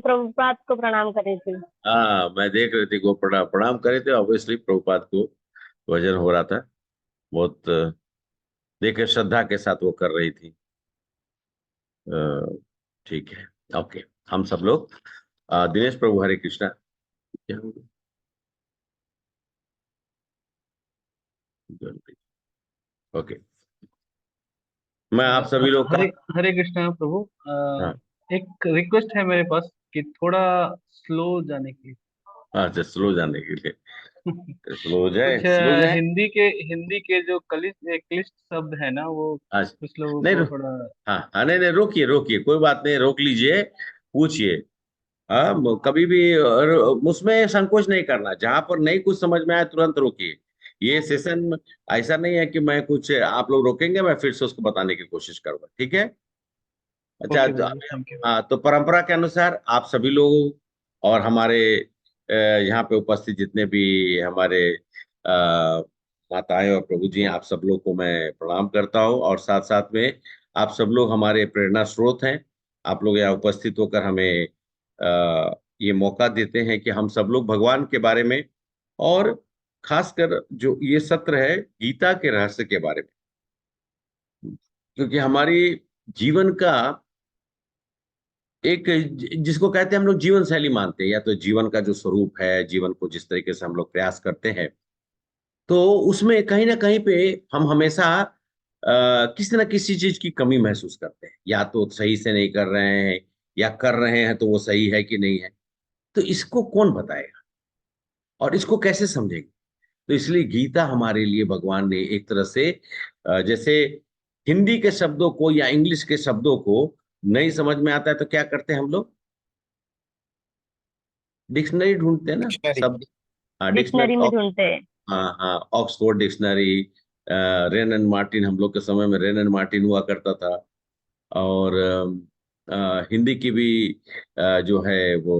प्रभुपाद को प्रणाम कर रही थी। हाँ, मैं देख रही थी, वो प्रणाम प्रणाम करे थे ऑब्वियसली, प्रभुपाद को भजन हो रहा था। बहुत देखे श्रद्धा के साथ वो कर रही थी। अ, ठीक है। ओके। हम सब लोग दिनेश प्रभु, हरे कृष्णा। क्या हो गया? ओके। मैं आप सभी लोग का। हरे हरे कृष्णा प्रभु। हाँ। एक रिक्वेस्ट है मेरे पास कि थोड़ा स्लो जाने की। अच्छा, स्लो जाने के लिए। स्लो हो जाए, कुछ स्लो जाए। हिंदी के जो क्लिष्ट शब्द है ना, वो अच्छा। कुछ लोगों नहीं को थोड़ा। हाँ हाँ, नहीं नहीं, रोकिए रोकिए, कोई बात नहीं, रोक लीजिए। पूछिए। हाँ, कभी भी उसमें संकोच नहीं करना। जहां पर नहीं कुछ समझ में आए तुरंत रोकिए। ये सेशन ऐसा नहीं है कि मैं कुछ आप लोग रोकेंगे मैं फिर से उसको बताने की कोशिश करूंगा, ठीक है? अच्छा, ओके तो प्रभु, थैंक यू। हाँ, तो परंपरा के अनुसार आप सभी लोगों और हमारे यहाँ पे उपस्थित जितने भी हमारे माताएं और प्रभु जी हैं, आप सब लोग को मैं प्रणाम करता हूँ। और साथ साथ में आप सब लोग हमारे प्रेरणा स्रोत हैं। आप लोग यहाँ उपस्थित होकर हमें ये मौका देते हैं कि हम सब लोग भगवान के बारे में, और खासकर जो ये सत्र है गीता के रहस्य के बारे में, क्योंकि हमारी जीवन का एक जिसको कहते हैं हम लोग जीवन शैली मानते हैं, या तो जीवन का जो स्वरूप है, जीवन को जिस तरीके से हम लोग प्रयास करते हैं, तो उसमें कहीं ना कहीं पे हम हमेशा किसी ना किसी चीज की कमी महसूस करते हैं। या तो सही से नहीं कर रहे हैं, या कर रहे हैं तो वो सही है कि नहीं है। तो इसको कौन बताएगा और इसको कैसे समझेंगे? तो इसलिए गीता हमारे लिए भगवान ने एक तरह से जैसे हिंदी के शब्दों को या इंग्लिश के शब्दों को नहीं समझ में आता है तो क्या करते हैं हम लोग? डिक्शनरी ढूंढते हैं ना डिक्शनरी। शब्द। हाँ, डिक्शनरी। डिक्शनरी में ढूंढते हैं। हाँ हाँ, Oxford dictionary. Rain and Martin, हम लोग के समय में रेन एंड मार्टिन हुआ करता था। और हिंदी की भी जो है वो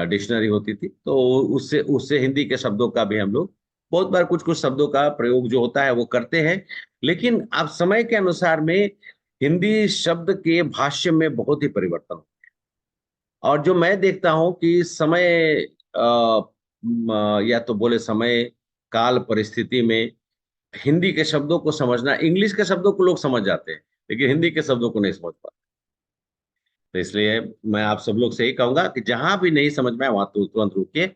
डिक्शनरी होती थी, तो उससे उससे हिंदी के शब्दों का भी हम लोग बहुत बार कुछ कुछ शब्दों का प्रयोग जो होता है वो करते हैं। लेकिन अब समय के अनुसार में हिंदी शब्द के भाष्य में बहुत ही परिवर्तन। और जो मैं देखता हूं कि समय या तो बोले समय काल परिस्थिति में हिंदी के शब्दों को समझना, इंग्लिश के शब्दों को लोग समझ जाते हैं लेकिन हिंदी के शब्दों को नहीं समझ पाते। तो इसलिए मैं आप सब लोग से ही कहूंगा कि जहां भी नहीं समझ में आए वहां तो तुरंत रुकिए।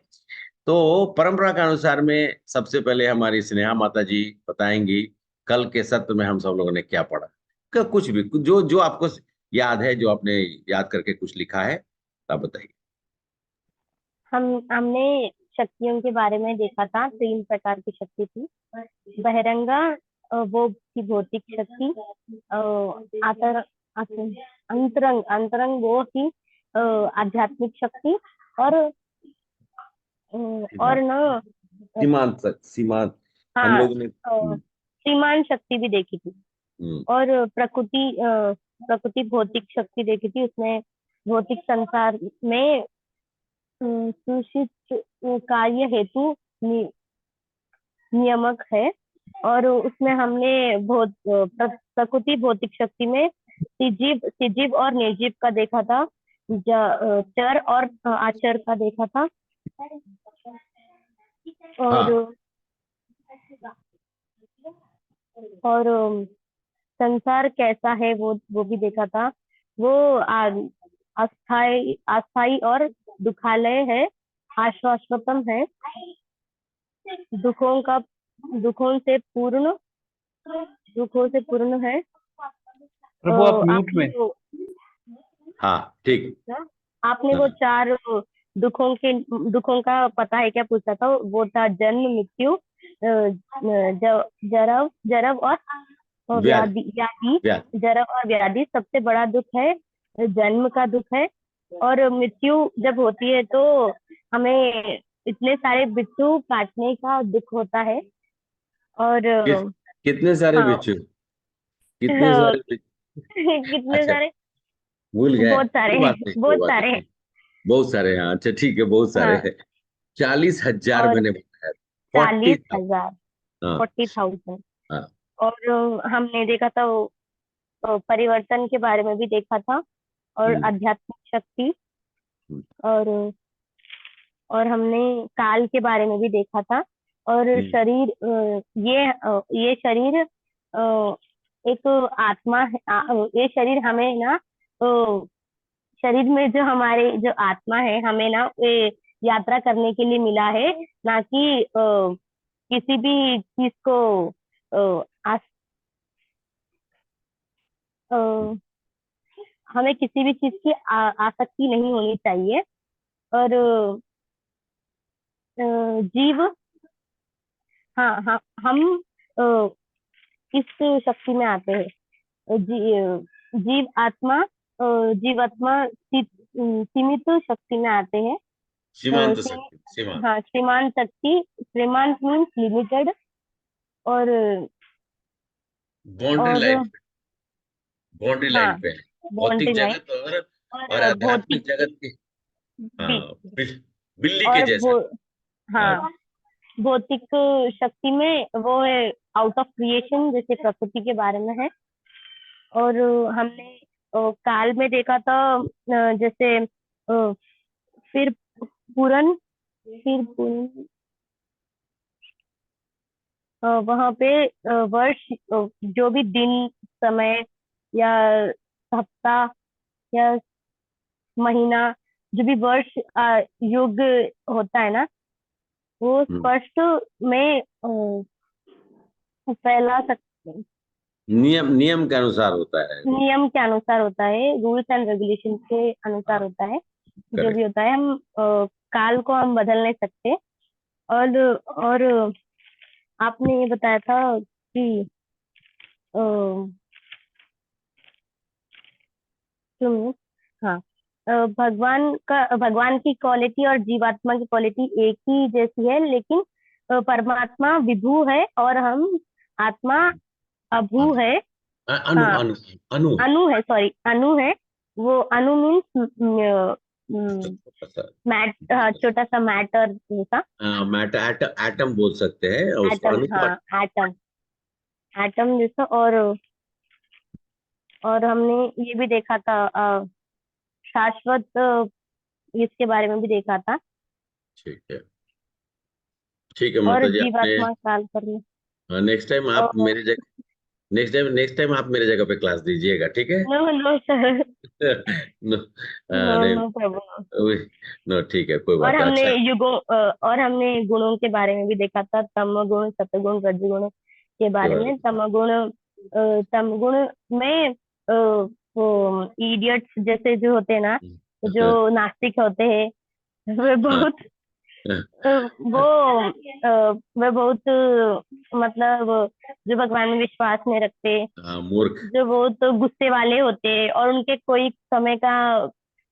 तो परंपरा के अनुसार में सबसे पहले हमारी स्नेहा माता जी बताएंगी कल के सत्र में हम सब लोगों ने क्या पढ़ा। कुछ भी जो जो आपको याद है, जो आपने याद करके कुछ लिखा है, आप बताइए। हमने शक्तियों के बारे में देखा था। 3 प्रकार की शक्ति थी। बहिरंगा, वो थी भौतिक शक्ति। आतर आतर- अंतरंग अंतरंग वो थी आध्यात्मिक शक्ति। और और ना, सीमांत तक, सीमांत हम हाँ, लोग ने। श्रीमान शक्ति भी देखी थी। हम्म, और प्रकृति भौतिक शक्ति देखी थी। उसमें भौतिक संसार में सूचित कार्य हेतु नियमक है। और उसमें हमने प्रकृति भौतिक शक्ति में सिजीव और निर्जीव का देखा था। चर और आचर का देखा था। और हाँ और संसार कैसा है वो भी देखा था। वो अस्थाई अस्थाई और दुखालय है। आश्वासतम है। दुखों का दुखों से पूर्ण दुखों से पूर्ण है। प्रभु आप म्यूट आपने में। वो हाँ, ठीक। आपने वो हाँ 4 दुखों का पता है क्या पूछा था? वो था जन्म, मृत्यु, जरव जरव और व्याध व्याधि व्याधि। व्याध। जरब और व्याधि सबसे बड़ा दुख है। जन्म का दुख है। और मृत्यु जब होती है तो हमें इतने सारे बिच्छू काटने का दुख होता है। और किस कितने सारे हाँ, बिच्छू? कितने सारे कितने अच्छा, सारे? भूल गए, बहुत सारे कोई हैं, बात नहीं, कोई बहुत बात सारे हैं। नहीं। बहुत सारे हैं, अच्छा ठीक है, बहुत सारे हाँ, हैं। 40,000 और मैंने बताया। फोर्टी 40,000, हाँ 40,000। हाँ। और हमने देखा था परिवर्तन के बारे में भी देखा था। और हम्म आध्यात्मिक शक्ति, और और हमने काल के बारे में भी देखा था। और शरीर ये शरीर एक आत्मा है। ये शरीर हमें ना शरीर में जो हमारे जो आत्मा है हमें ना ये यात्रा करने के लिए मिला है, ना कि किसी भी चीज को अ, आस, अ, हमें किसी भी चीज की आसक्ति नहीं होनी चाहिए। और जीव, हाँ हाँ, हम अ, इस शक्ति में आते हैं। जीव आत्मा जीवात्मा सीमित शक्ति में आते हैं। सीमांत शक्ति, सीमांत, हाँ, श्रीमान शक्ति, श्रीमान मीन्स लिमिटेड। और बाउंड्री और लाइन, बाउंड्री लाइन हाँ, पे है, बाउंड्री भौतिक लाइन। जगत और और आध्यात्मिक भौतिक जगत की। भी। हाँ, बिल्ली के और जैसा। हाँ, हाँ, भौतिक शक्ति में वो है आउट ऑफ क्रिएशन, जैसे प्रकृति के बारे में है। और हमने काल में देखा था, जैसे फिर पूरन फिर पूरन वहां पे वर्ष, जो भी दिन, समय, या हफ्ता, या महीना, जो भी वर्ष युग होता है ना, वो स्पष्ट में फैला सकते, नियम नियम के अनुसार होता है। नियम के अनुसार होता है, रूल्स एंड रेगुलेशन के अनुसार होता है। जो भी करेक्ट। होता है, हम काल को हम बदल नहीं सकते। और आपने ये बताया था कि अ, सुनिए, हाँ, भगवान की क्वालिटी और जीवात्मा की क्वालिटी एक ही जैसी है, लेकिन परमात्मा विभू है और हम आत्मा अभू है। अनु हाँ, अनु अनु है। अनु है, सॉरी, अनु है। वो अनु मीन्स मैट, छोटा सा मैटर जैसा। मैटर, एटम बोल सकते हैं, और उसको एटम, अनु को। हाँ, एटम, एटम जैसा। और हमने ये भी देखा था, शाश्वत, इसके बारे में भी देखा था। ठीक है, ठीक है और माता जी, आपने जीवात्मा काल करने। नेक्स्ट टाइम आप और मेरे जगह, नेक्स्ट टाइम आप मेरे जगह पे क्लास दीजिएगा, ठीक है? No no sir, no, no नहीं, नो प्रभु। नो, ठीक है, कोई और बात है, हमने अच्छा। और हमने गुणों के बारे में भी देखा था, तम गुण, सतगुण, रजगुण के के बारे बारे में। तमगुण में वो इडियट्स जैसे जो होते हैं ना, में। जो नास्तिक होते हैं, वे हाँ, बहुत वो वे बहुत मतलब जो भगवान में विश्वास नहीं रखते, हाँ, मूर्ख, जो बहुत गुस्से वाले होते हैं, और उनके कोई समय का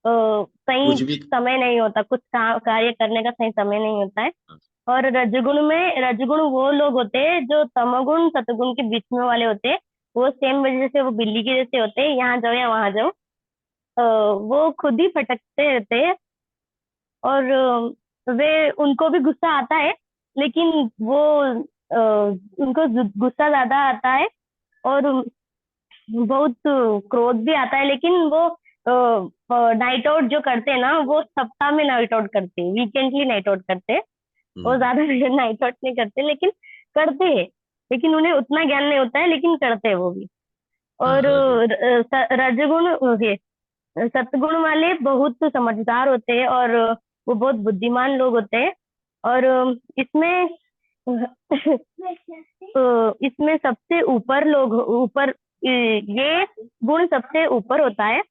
सही कुछ भी। समय नहीं होता, कुछ कार्य करने का सही समय नहीं होता है। और रजगुण वो लोग होते हैं जो तमगुण सतगुण के बीच में वाले होते हैं। वो सेम वजह से वो बिल्ली के जैसे होते हैं, यहाँ जाओ या वहां जाओ, वो खुद ही भटकते रहते हैं। और वे उनको भी गुस्सा आता है, लेकिन वो उनको गुस्सा ज्यादा आता है, और बहुत क्रोध भी आता है, लेकिन वो नाइट आउट जो करते हैं ना, वो सप्ताह में नाइट आउट करते हैं, वीकेंडली नाइट आउट करते हैं। वो ज्यादा नाइट आउट नहीं करते, लेकिन करते हैं। लेकिन उन्हें उतना ज्ञान नहीं होता है, लेकिन करते हैं वो भी। हाँ, और रजगुण ये सतगुण वाले बहुत समझदार होते हैं, और वो बहुत बुद्धिमान लोग होते हैं। और इसमें इसमें सबसे ऊपर लोग ऊपर ये गुण सबसे ऊपर होता है,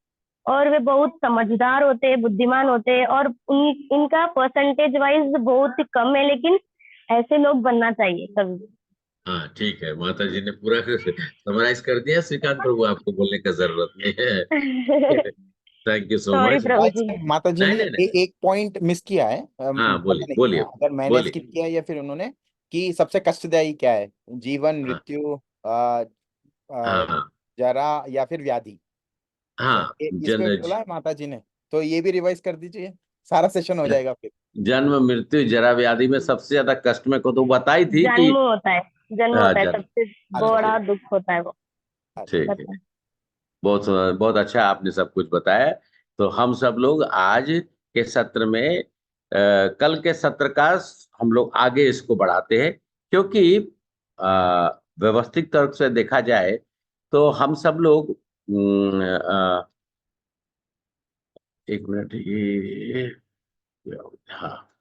और वे बहुत समझदार होते हैं, बुद्धिमान होते हैं, और इनका परसेंटेज वाइज बहुत ही कम है, लेकिन ऐसे लोग बनना चाहिए कभी भी। हाँ, ठीक है, माता जी ने पूरा समराइज कर दिया, श्रीकांत प्रभु, आपको बोलने का जरूरत नहीं है। Thank you so sorry much. प्रभु जी। माता जी नहीं, ने नहीं, नहीं। एक पॉइंट मिस किया है, हाँ, पता बोलिए, नहीं बोलिए, अगर मैंने बोलिए। स्किप किया है या फिर उन्होंने, कि सबसे कष्टदायी क्या है, जीवन, हाँ, मृत्यु, अ, हाँ, अ, हाँ, जरा, या फिर व्याधि। हाँ, इस पे बोला है माता जी ने, तो ये भी रिवाइज कर दीजिए, सारा सेशन हो जाएगा फिर। जन्म, मृत्यु, जरा, व्याधि में सबसे ज्यादा कष्ट में को तो बताई थी कि। जन्म होता है, जन्म हाँ, होता है, जन्म। सबसे अच्छा बड़ा दुख होता है वो। अच्छा। ठीक है, बताए। बहुत बहुत अच्छा, आपने सब कुछ बताया। तो हम सब लोग आज के सत्र में कल के सत्र का हम लोग आगे इसको बढ़ाते हैं, क्योंकि व्यवस्थित तौर से देखा जाए तो हम सब लोग एक मिनट, ये हाँ,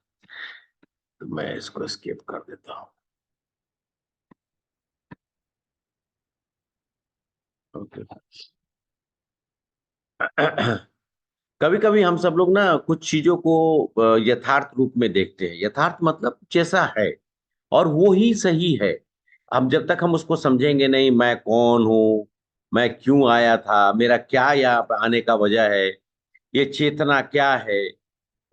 तो मैं इसको स्किप कर देता हूँ। ओके। कभी कभी हम सब लोग ना कुछ चीजों को यथार्थ रूप में देखते हैं। यथार्थ मतलब जैसा है और वो ही सही है। हम जब तक हम उसको समझेंगे नहीं, मैं कौन हूँ, मैं क्यों आया था, मेरा क्या यहाँ पे आने का वजह है, ये चेतना क्या है,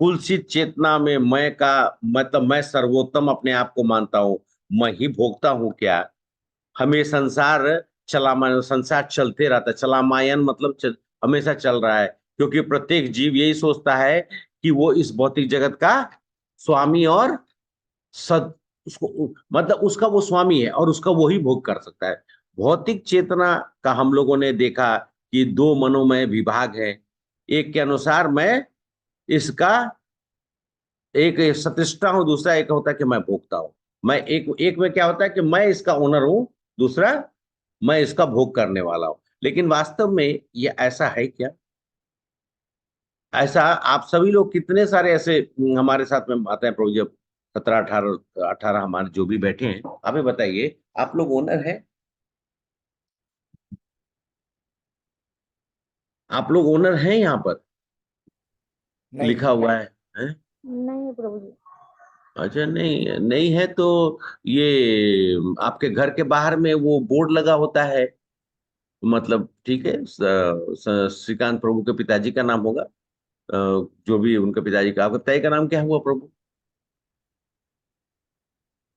कुलसित चेतना में मैं का मतलब मैं सर्वोत्तम अपने आप को मानता हूँ, मैं ही भोगता हूँ क्या, हमें संसार संसार चलते रहता है। चलामायन मतलब हमेशा चल रहा है, क्योंकि प्रत्येक जीव यही सोचता है कि वो इस भौतिक जगत का स्वामी और सद उसको मतलब उसका वो स्वामी है और उसका वो ही भोग कर सकता है। भौतिक चेतना का हम लोगों ने देखा कि दो मनोमय विभाग है। एक के अनुसार मैं इसका एक सतिष्ठा हूं, दूसरा एक होता है कि मैं भोगता हूं। मैं एक एक में क्या होता है कि मैं इसका ओनर हूं, दूसरा मैं इसका भोग करने वाला हूं। लेकिन वास्तव में ये ऐसा है क्या? ऐसा आप सभी लोग कितने सारे ऐसे हमारे साथ में आते हैं प्रभु जी, 17 18 18 हमारे जो भी बैठे हैं, हमें बताइए, आप लोग ओनर है? आप लोग ओनर हैं यहाँ पर? नहीं। लिखा हुआ है? नहीं प्रभु जी। अच्छा, नहीं नहीं है तो ये आपके घर के बाहर में वो बोर्ड लगा होता है, मतलब ठीक है। श्रीकांत प्रभु के पिताजी का नाम होगा, जो भी उनके पिताजी का। आपके पिताजी का नाम क्या हुआ प्रभु?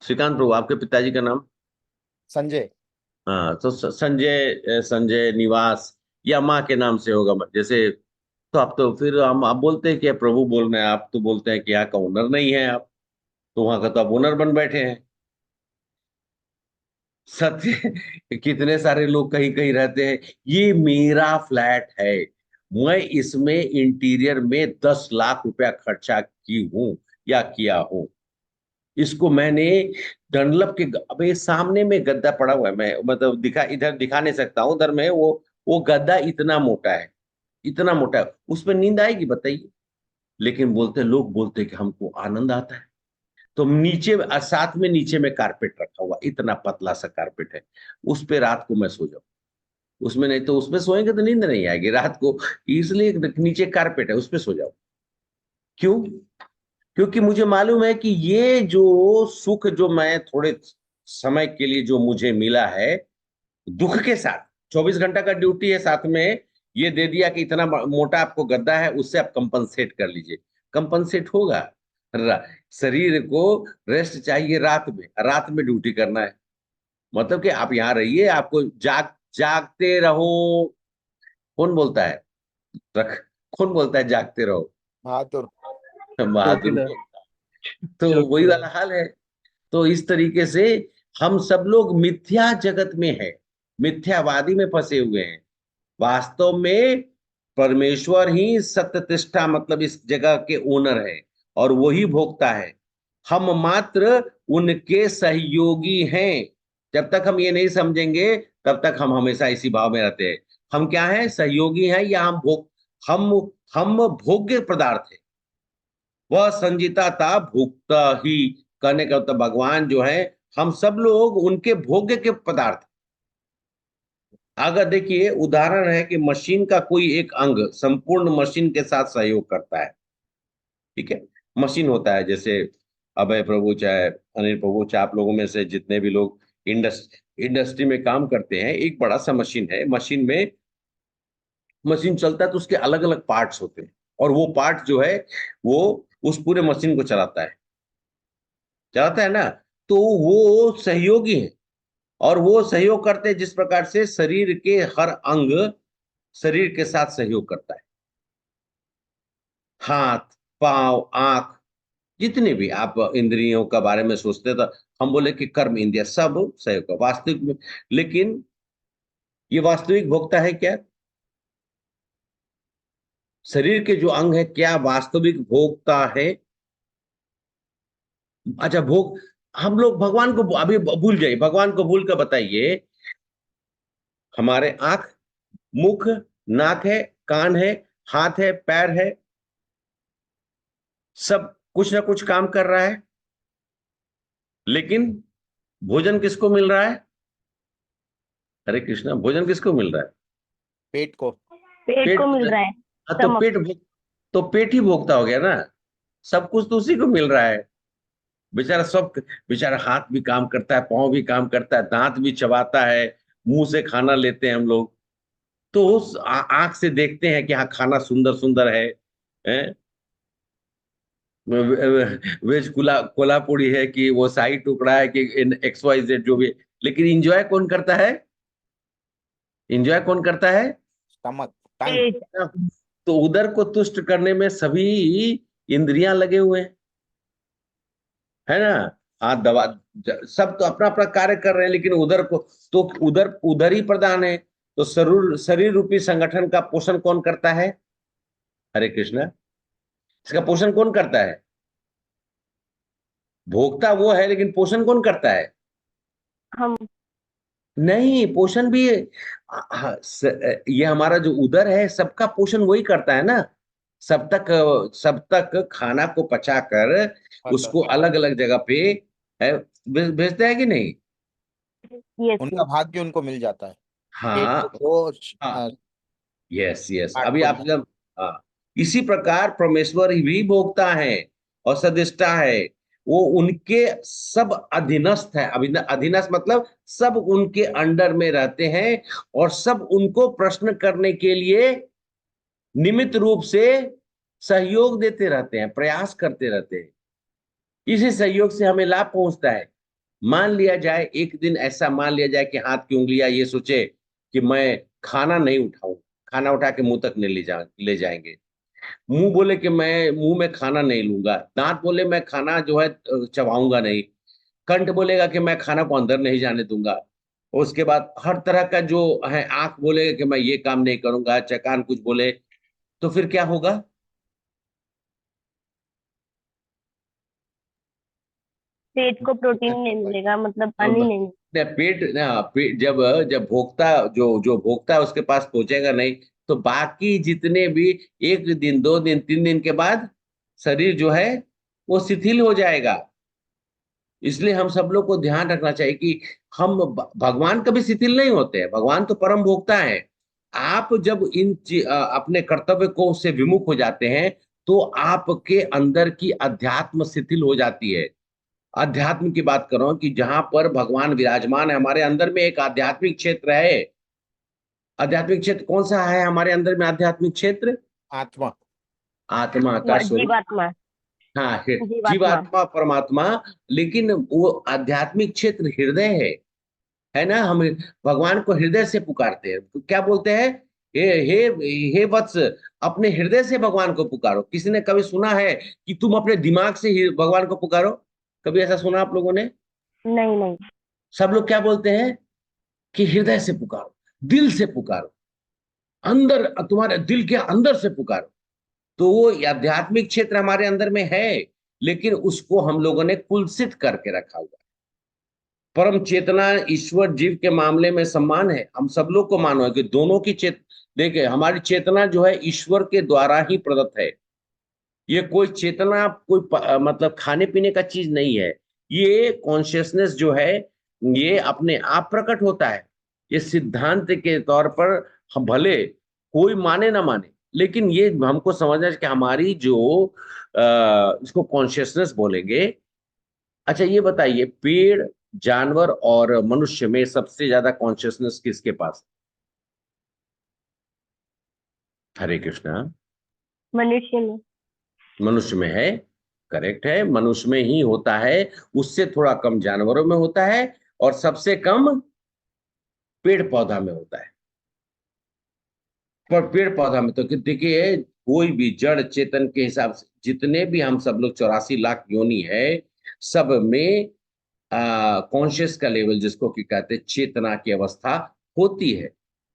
श्रीकांत प्रभु, आपके पिताजी का नाम? संजय। हाँ, तो संजय, संजय निवास, या माँ के नाम से होगा जैसे। तो आप तो फिर हम आप बोलते हैं कि प्रभु बोल रहे हैं, आप तो बोलते हैं कि यहाँ का ओनर नहीं है आप, तो वहां का तो आप ओनर बन बैठे हैं। सत्य, कितने सारे लोग कहीं कहीं रहते हैं, ये मेरा फ्लैट है, मैं इसमें इंटीरियर में 10 लाख रुपया खर्चा की हूं या किया हूं, इसको मैंने डनलप के अबे सामने में गद्दा पड़ा हुआ है, मैं मतलब दिखा इधर दिखा नहीं सकता हूं, उधर में वो गद्दा इतना मोटा है, इतना मोटा है, उसमें नींद आएगी बताइए? लेकिन लोग बोलते हैं कि हमको आनंद आता है। तो नीचे साथ में नीचे में कारपेट रखा हुआ, इतना पतला सा कारपेट है, उस पे रात को मैं सो जाऊं। उसमें नहीं तो उसमें सोएंगे तो नींद नहीं आएगी रात को, इसलिए नीचे कारपेट है, उस पे सो जाओ। क्यों? क्योंकि मुझे मालूम है कि ये जो सुख जो मैं थोड़े समय के लिए जो मुझे मिला है, दुख के साथ, 24 घंटा का ड्यूटी है, साथ में ये दे दिया कि इतना मोटा आपको गद्दा है, उससे आप कंपनसेट कर लीजिए। कंपनसेट होगा? शरीर को रेस्ट चाहिए, रात में ड्यूटी करना है। मतलब कि आप यहाँ रहिए, आपको जागते रहो। कौन बोलता है? रख कौन बोलता है जागते रहो? बहादुर। बहादुर चौकीदार। बोलता है। तो वही चौकीदार। वाला हाल है। तो इस तरीके से हम सब लोग मिथ्या जगत में हैं, मिथ्यावादी में फंसे हुए हैं। वास्तव में परमेश्वर ही सत्यतिष्ठा मतलब इस जगह के ओनर है और वही भोगता है। हम मात्र उनके सहयोगी हैं। जब तक हम ये नहीं समझेंगे, तब तक हम हमेशा इसी भाव में रहते हैं। हम क्या हैं? सहयोगी हैं, या हम हम भोग्य पदार्थ है। वह संजीता था भोक्ता ही, कहने का मतलब भगवान जो है, हम सब लोग उनके भोग्य के पदार्थ। अगर देखिए उदाहरण है कि मशीन का कोई एक अंग संपूर्ण मशीन के साथ सहयोग करता है, ठीक है? मशीन होता है, जैसे अभय प्रभु चाहे अनिल प्रभु चाहे आप लोगों में से जितने भी लोग इंडस्ट्री में काम करते हैं, एक बड़ा सा मशीन है। मशीन चलता है तो उसके अलग अलग पार्ट्स होते हैं, और वो पार्ट जो है वो उस पूरे मशीन को चलाता है ना। तो वो सहयोगी है, और वो सहयोग करते हैं जिस प्रकार से शरीर के हर अंग शरीर के साथ सहयोग करता है। हाथ, पांव, आंख, जितने भी आप इंद्रियों का बारे में सोचते हैं, तो हम बोले कि कर्म इंद्रिय सब सहयोग का वास्तविक में। लेकिन ये वास्तविक भोक्ता है क्या? शरीर के जो अंग है क्या वास्तविक भोगता है? अच्छा, भोग हम लोग भगवान को अभी भूल जाइए, भगवान को भूल कर बताइए। हमारे आंख, मुख, नाक है, कान है, हाथ है, पैर है, सब कुछ ना कुछ काम कर रहा है, लेकिन भोजन किसको मिल रहा है? हरे कृष्णा, भोजन किसको मिल रहा है? पेट को। पेट को मिल रहा है। हाँ, तो स्टमक। तो पेट ही भोगता हो गया ना, सब कुछ तो उसी को मिल रहा है। बेचारा सब, बेचारा हाथ भी काम करता है, पाँव भी काम करता है, दांत भी चबाता है, मुंह से खाना लेते हैं हम लोग, तो उस आंख से देखते हैं कि हाँ खाना सुंदर सुंदर है, हैं? वेज कोल्हापुरी है कि वो शाही टुकड़ा है कि एक्स वाई जेड जो भी है, लेकिन इंजॉय कौन करता है? इंजॉय कौन करता है? स्टमक, टंग। पेट। तो उदर को तुष्ट करने में सभी इंद्रियां लगे हुए हैं, है ना। हाथ दबा, सब तो अपना अपना कार्य कर रहे हैं, लेकिन उधर को तो उधर उधर ही प्रधान है। तो शरीर शरीर रूपी संगठन का पोषण कौन करता है? हरे कृष्णा, इसका पोषण कौन करता है? भोक्ता वो है, लेकिन पोषण कौन करता है? हम। नहीं, पोषण भी ये हमारा जो उदर है, सबका पोषण वही करता है ना। सब तक खाना को पचाकर उसको अलग अलग जगह पे भेजता है कि नहीं? यस उनका यस। भाग्य उनको मिल जाता है। पेट हाँ को दो हाँ, यस यस, पार्ट अभी को आप दिया। जब, हाँ, इसी प्रकार परमेश्वर भी भोगता है और सदिष्टा है। वो उनके सब अधीनस्थ है। अधीनस्थ मतलब सब उनके अंडर में रहते हैं, और सब उनको प्रश्न करने के लिए निमित्त रूप से सहयोग देते रहते हैं, प्रयास करते रहते हैं। इसी सहयोग से हमें लाभ पहुंचता है। मान लिया जाए, एक दिन ऐसा मान लिया जाए कि हाथ की उंगलियां ये सोचे कि मैं खाना नहीं उठाऊं, खाना उठा के मुंह तक नहीं ले जाएंगे। मुंह बोले कि मैं मुंह में खाना नहीं लूंगा, दांत बोले मैं खाना जो है चबाऊंगा नहीं, कंठ बोलेगा कि मैं खाना को अंदर नहीं जाने दूंगा। उसके बाद हर तरह का जो है, आंख बोलेगा कि मैं ये काम नहीं करूंगा, चाहे कान कुछ बोले, तो फिर क्या होगा? पेट को प्रोटीन नहीं मिलेगा, मतलब अन्न ही नहीं। पेट जब जब भोक्ता, जो जो भोक्ता है उसके पास पहुंचेगा नहीं, तो बाकी जितने भी, एक दिन, 2 दिन, 3 दिन के बाद शरीर जो है वो शिथिल हो जाएगा। इसलिए हम सब लोग को ध्यान रखना चाहिए कि हम भगवान कभी शिथिल नहीं होते हैं, भगवान तो परम भोक्ता है। आप जब अपने कर्तव्य को से विमुख हो जाते हैं, तो आपके अंदर की अध्यात्म शिथिल हो जाती है। अध्यात्म की बात कर रहा हूं कि जहां पर भगवान विराजमान है, हमारे अंदर में एक आध्यात्मिक क्षेत्र है। आध्यात्मिक क्षेत्र कौन सा है हमारे अंदर में? आध्यात्मिक क्षेत्र आत्मा। आत्मा का स्वरूप। जीवात्मा। हाँ, जीवात्मा। जीवात्मा परमात्मा। लेकिन वो आध्यात्मिक क्षेत्र हृदय है ना। हम भगवान को हृदय से पुकारते हैं, तो क्या बोलते हैं? हे हे हे वत्स, अपने हृदय से भगवान को पुकारो। किसी ने कभी सुना है कि तुम अपने दिमाग से ही भगवान को पुकारो? कभी ऐसा सुना आप लोगों ने? नहीं नहीं। सब लोग क्या बोलते हैं कि हृदय से पुकारो, दिल से पुकारो, अंदर, तुम्हारे दिल के अंदर से पुकारो। तो वो आध्यात्मिक क्षेत्र हमारे अंदर में है, लेकिन उसको हम लोगों ने कुलसित करके रखा हुआ है। परम चेतना ईश्वर जीव के मामले में सम्मान है, हम सब लोग को मानो है कि दोनों की देखिए, हमारी चेतना जो है ईश्वर के द्वारा ही प्रदत्त है। ये कोई चेतना कोई मतलब खाने पीने का चीज नहीं है। ये कॉन्शियसनेस जो है, ये अपने आप प्रकट होता है। ये सिद्धांत के तौर पर हम भले कोई माने ना माने, लेकिन ये हमको समझना है कि हमारी जो इसको कॉन्शियसनेस बोलेंगे। अच्छा, ये बताइए, पेड़, जानवर और मनुष्य में सबसे ज्यादा कॉन्शियसनेस किसके पास? हरे कृष्णा। मनुष्य में। मनुष्य में है, करेक्ट है, मनुष्य में ही होता है। उससे थोड़ा कम जानवरों में होता है, और सबसे कम पेड़ पौधा में होता है। पर पेड़ पौधा में तो देखिए, कोई भी जड़ चेतन के हिसाब से जितने भी हम सब लोग 84 लाख योनि है, सब में कॉन्शियस का लेवल, जिसको कि कहते हैं चेतना की अवस्था, होती है।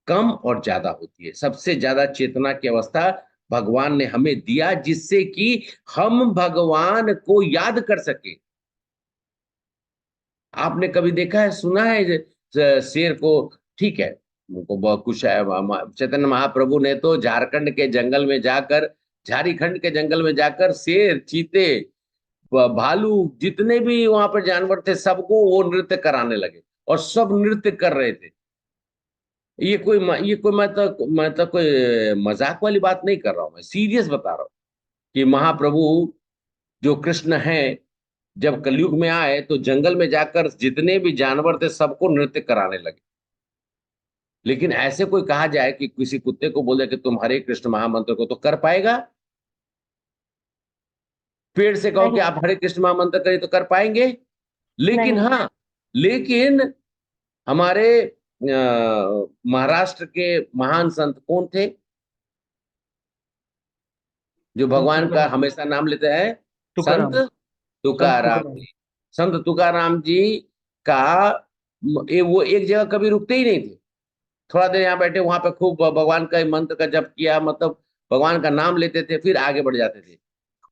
कम और ज्यादा होती है। सबसे ज्यादा चेतना की अवस्था भगवान ने हमें दिया, जिससे कि हम भगवान को याद कर सके। आपने कभी देखा है, सुना है शेर को? ठीक है, उनको बहुत कुछ है। चैतन्य महाप्रभु ने तो झारखंड के जंगल में जाकर, झारखंड के जंगल में जाकर शेर, चीते, भालू, जितने भी वहां पर जानवर थे, सबको वो नृत्य कराने लगे और सब नृत्य कर रहे थे। ये कोई मैं तो कोई मजाक वाली बात नहीं कर रहा हूं, मैं सीरियस बता रहा हूँ कि महाप्रभु जो कृष्ण है, जब कलयुग में आए तो जंगल में जाकर जितने भी जानवर थे सबको नृत्य कराने लगे। लेकिन ऐसे कोई कहा जाए कि किसी कुत्ते को बोले कि तुम हरे कृष्ण महामंत्र को, तो कर पाएगा? पेड़ से कहो कि नहीं, आप हरे कृष्ण महामंत्र करिए तो कर पाएंगे? लेकिन नहीं। हाँ, लेकिन हमारे महाराष्ट्र के महान संत कौन थे जो भगवान का तुकाराम। हमेशा नाम लेते हैं? संत तुकाराम। संत तुकाराम तुकाराम। जी। संत तुकाराम जी का वो एक जगह कभी रुकते ही नहीं थे। थोड़ा देर यहाँ बैठे, वहां पे खूब भगवान का मंत्र का जप किया, मतलब भगवान का नाम लेते थे, फिर आगे बढ़ जाते थे।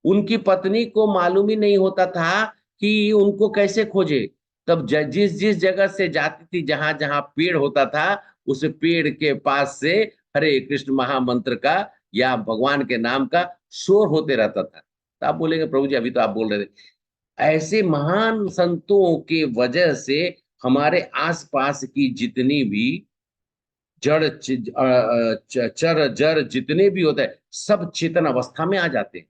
उनकी पत्नी को मालूम ही नहीं होता था कि उनको कैसे खोजे। तब जिस जिस जगह से जाती थी, जहां जहां पेड़ होता था, उस पेड़ के पास से हरे कृष्ण महामंत्र का या भगवान के नाम का शोर होते रहता था। तो आप बोलेंगे प्रभु जी अभी तो आप बोल रहे थे। ऐसे महान संतों के वजह से हमारे आसपास की जितनी भी चर जर जितने भी होते हैं, सब चेतन अवस्था में आ जाते हैं,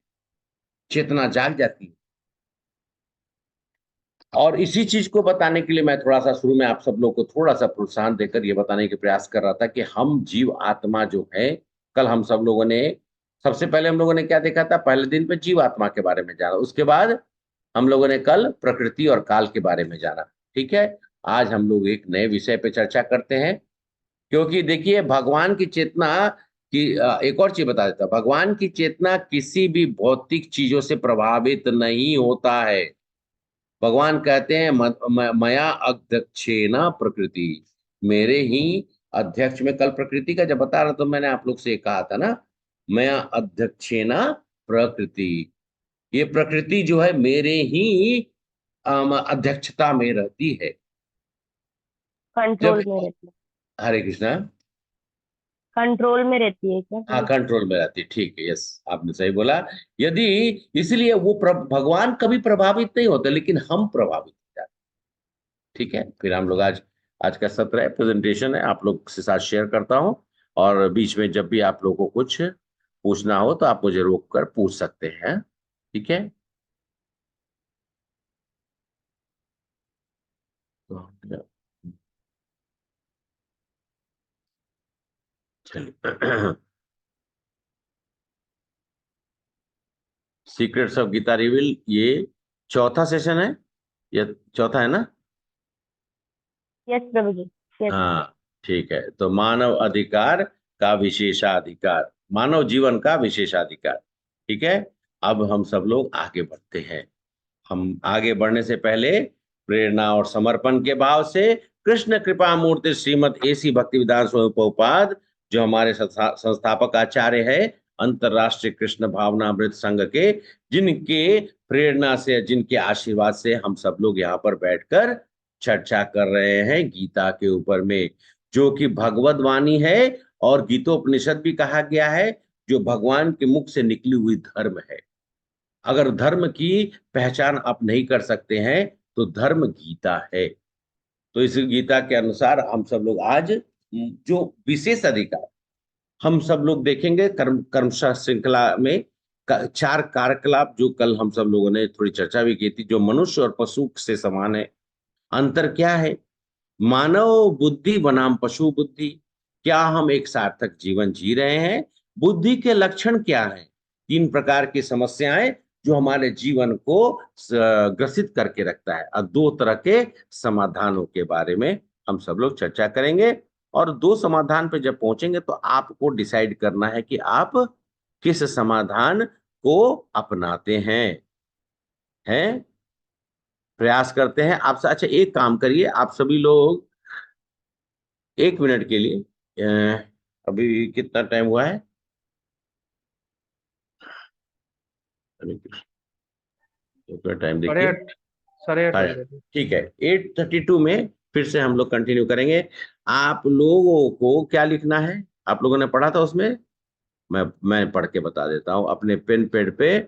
चेतना जाग जाती है। और इसी चीज को बताने के लिए मैं थोड़ा सा शुरू में आप सब लोग को थोड़ा सा प्रोत्साहन देकर ये बताने के प्रयास कर रहा था कि हम जीव आत्मा जो है, कल हम सब लोगों ने, सबसे पहले हम लोगों ने क्या देखा था? पहले दिन पे जीव आत्मा के बारे में जाना, उसके बाद हम लोगों ने कल प्रकृति और काल के बारे में जाना। ठीक है, आज हम लोग एक नए विषय पे चर्चा करते हैं। क्योंकि देखिए, भगवान की चेतना की एक और चीज बता देता, भगवान की चेतना किसी भी भौतिक चीजों से प्रभावित नहीं होता है। भगवान कहते हैं मया अध्यक्षेण प्रकृति, मेरे ही अध्यक्ष में, कल प्रकृति का जब बता रहा तो मैंने आप लोग से कहा था ना, मया अध्यक्षेण प्रकृति, ये प्रकृति जो है मेरे ही अध्यक्षता में रहती है। जब, कंट्रोल में रहती है। हरे कृष्णा, कंट्रोल में रहती है क्या हाँ प्रभु? कंट्रोल में रहती है, ठीक है, यस, आपने सही बोला। यदि, इसलिए वो भगवान कभी प्रभावित नहीं होते, लेकिन हम प्रभावित हो जाते हैं। ठीक है, फिर हम लोग आज, आज का सत्र है, प्रेजेंटेशन है, आप लोग के साथ शेयर करता हूं। और बीच में जब भी आप लोगों को कुछ पूछना हो तो आप मुझे रोक कर पूछ सकते हैं। ठीक है, तो चलिए। सीक्रेट्स ऑफ गीता रिवील, ये चौथा सेशन है, या चौथा है ना? यस प्रभु जी। यस। हाँ, ठीक है, तो मानव अधिकार का विशेषाधिकार, मानव जीवन का विशेषाधिकार। ठीक है, अब हम सब लोग आगे बढ़ते हैं। हम आगे बढ़ने से पहले प्रेरणा और समर्पण के भाव से कृष्ण कृपा मूर्ति श्रीमद एसी भक्तिवेदांत स्वामी प्रभुपाद, जो हमारे संस्थापक आचार्य है अंतरराष्ट्रीय कृष्ण भावनामृत संघ के, जिनके प्रेरणा से, जिनके आशीर्वाद से हम सब लोग यहाँ पर बैठकर चर्चा कर रहे हैं गीता के ऊपर में, जो कि भगवद वाणी है और गीतोपनिषद भी कहा गया है, जो भगवान के मुख से निकली हुई धर्म है। अगर धर्म की पहचान आप नहीं कर सकते हैं तो धर्म गीता है। तो इस गीता के अनुसार हम सब लोग आज जो विशेष अधिकार हम सब लोग देखेंगे, कर्म श्रृंखला में चार कार्यकलाप, जो कल हम सब लोगों ने थोड़ी चर्चा भी की थी, जो मनुष्य और पशु से समान है। अंतर क्या है? मानव बुद्धि बनाम पशु बुद्धि, क्या हम एक सार्थक जीवन जी रहे हैं? बुद्धि के लक्षण क्या हैं? तीन प्रकार की समस्याएं जो हमारे जीवन को ग्रसित करके रखता है, और दो तरह के समाधानों के बारे में हम सब लोग चर्चा करेंगे। और दो समाधान पे जब पहुंचेंगे तो आपको डिसाइड करना है कि आप किस समाधान को अपनाते हैं। प्रयास करते हैं आपसे। अच्छा, एक काम करिए आप सभी लोग, एक मिनट के लिए, अभी कितना टाइम हुआ है? हरे कृष्ण। तो टाइम साढ़े देखिए। आठ, साढ़े आठ साढ़े बज रहे थे। ठीक है, 8:32 में फिर से हम लोग कंटिन्यू करेंगे। आप लोगों को क्या लिखना है, आप लोगों ने पढ़ा था उसमें, मैं पढ़ के बता देता हूँ अपने पेन पैड पे।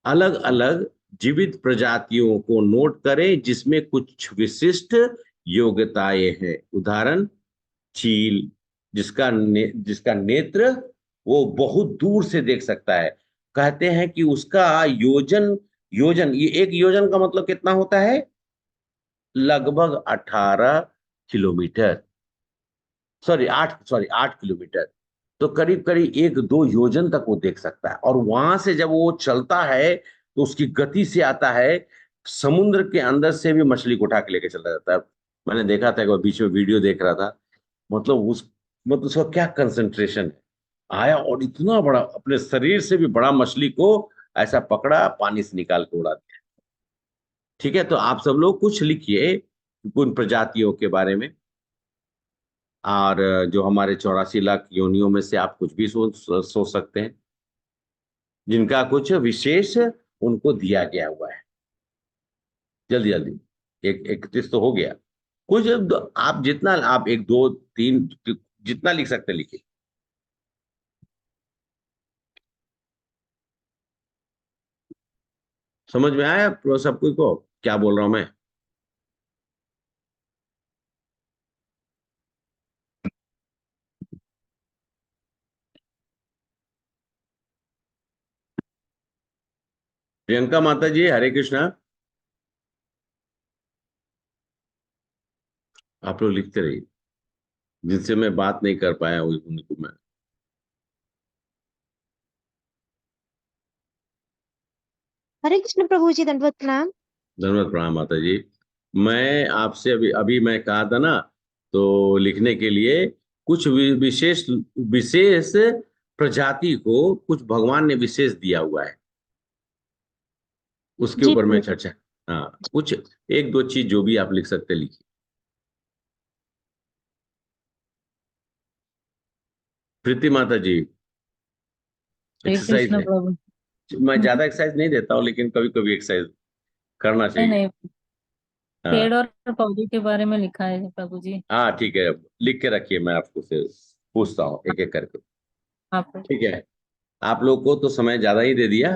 अलग अलग जीवित प्रजातियों को नोट करें जिसमें कुछ विशिष्ट योग्यताएं हैं। उदाहरण, चील, जिसका नेत्र वो बहुत दूर से देख सकता है। कहते हैं कि उसका योजन, ये एक योजन का मतलब कितना होता है, लगभग 18 किलोमीटर, सॉरी 8 किलोमीटर। तो करीब करीब 1-2 योजन तक वो देख सकता है। और वहां से जब वो चलता है तो उसकी गति से आता है, समुद्र के अंदर से भी मछली को उठा के लेके चला जाता है। मैंने देखा था, एक बार बीच में वीडियो देख रहा था, मतलब उसका क्या कंसंट्रेशन है, आया और इतना बड़ा, अपने शरीर से भी बड़ा मछली को ऐसा पकड़ा, पानी से निकाल के उड़ा दिया। ठीक है, तो आप सब लोग कुछ लिखिए उन प्रजातियों के बारे में। और जो हमारे 84 लाख योनियों में से आप कुछ भी सोच सकते हैं जिनका कुछ विशेष उनको दिया गया हुआ है। जल्दी जल्दी, 31 तो हो गया। कुछ आप जितना, आप 1 2 3 जितना लिख सकते लिखिए। समझ में आया सबको को क्या बोल रहा हूं मैं? प्रियंका माता जी, हरे कृष्णा। आप लोग लिखते रहिए, जिनसे मैं बात नहीं कर पाया उनको मैं। हरे कृष्ण प्रभु जी, दंडवत प्रणाम। धन्यवाद, प्रणाम माता जी। मैं आपसे अभी अभी मैं कहा था ना, तो लिखने के लिए कुछ विशेष विशेष प्रजाति को कुछ भगवान ने विशेष दिया हुआ है, उसके जी ऊपर मैं प्रभु। चर्चा। हाँ, कुछ 1-2 चीज जो भी आप लिख सकते लिखिए। प्रीति माता जी, हरे एक्सरसाइज कृष्ण है। प्रभु। मैं नहीं ज्यादा एक्सरसाइज नहीं देता हूँ, लेकिन कभी कभी एक्सरसाइज करना चाहिए। नहीं, पेड़ हाँ और पौधे के बारे में लिखा है प्रभु जी। हाँ, ठीक है, लिख के रखिए, मैं आपको से पूछता हूँ एक एक करके। आप ठीक है, आप लोग को तो समय ज्यादा ही दे दिया,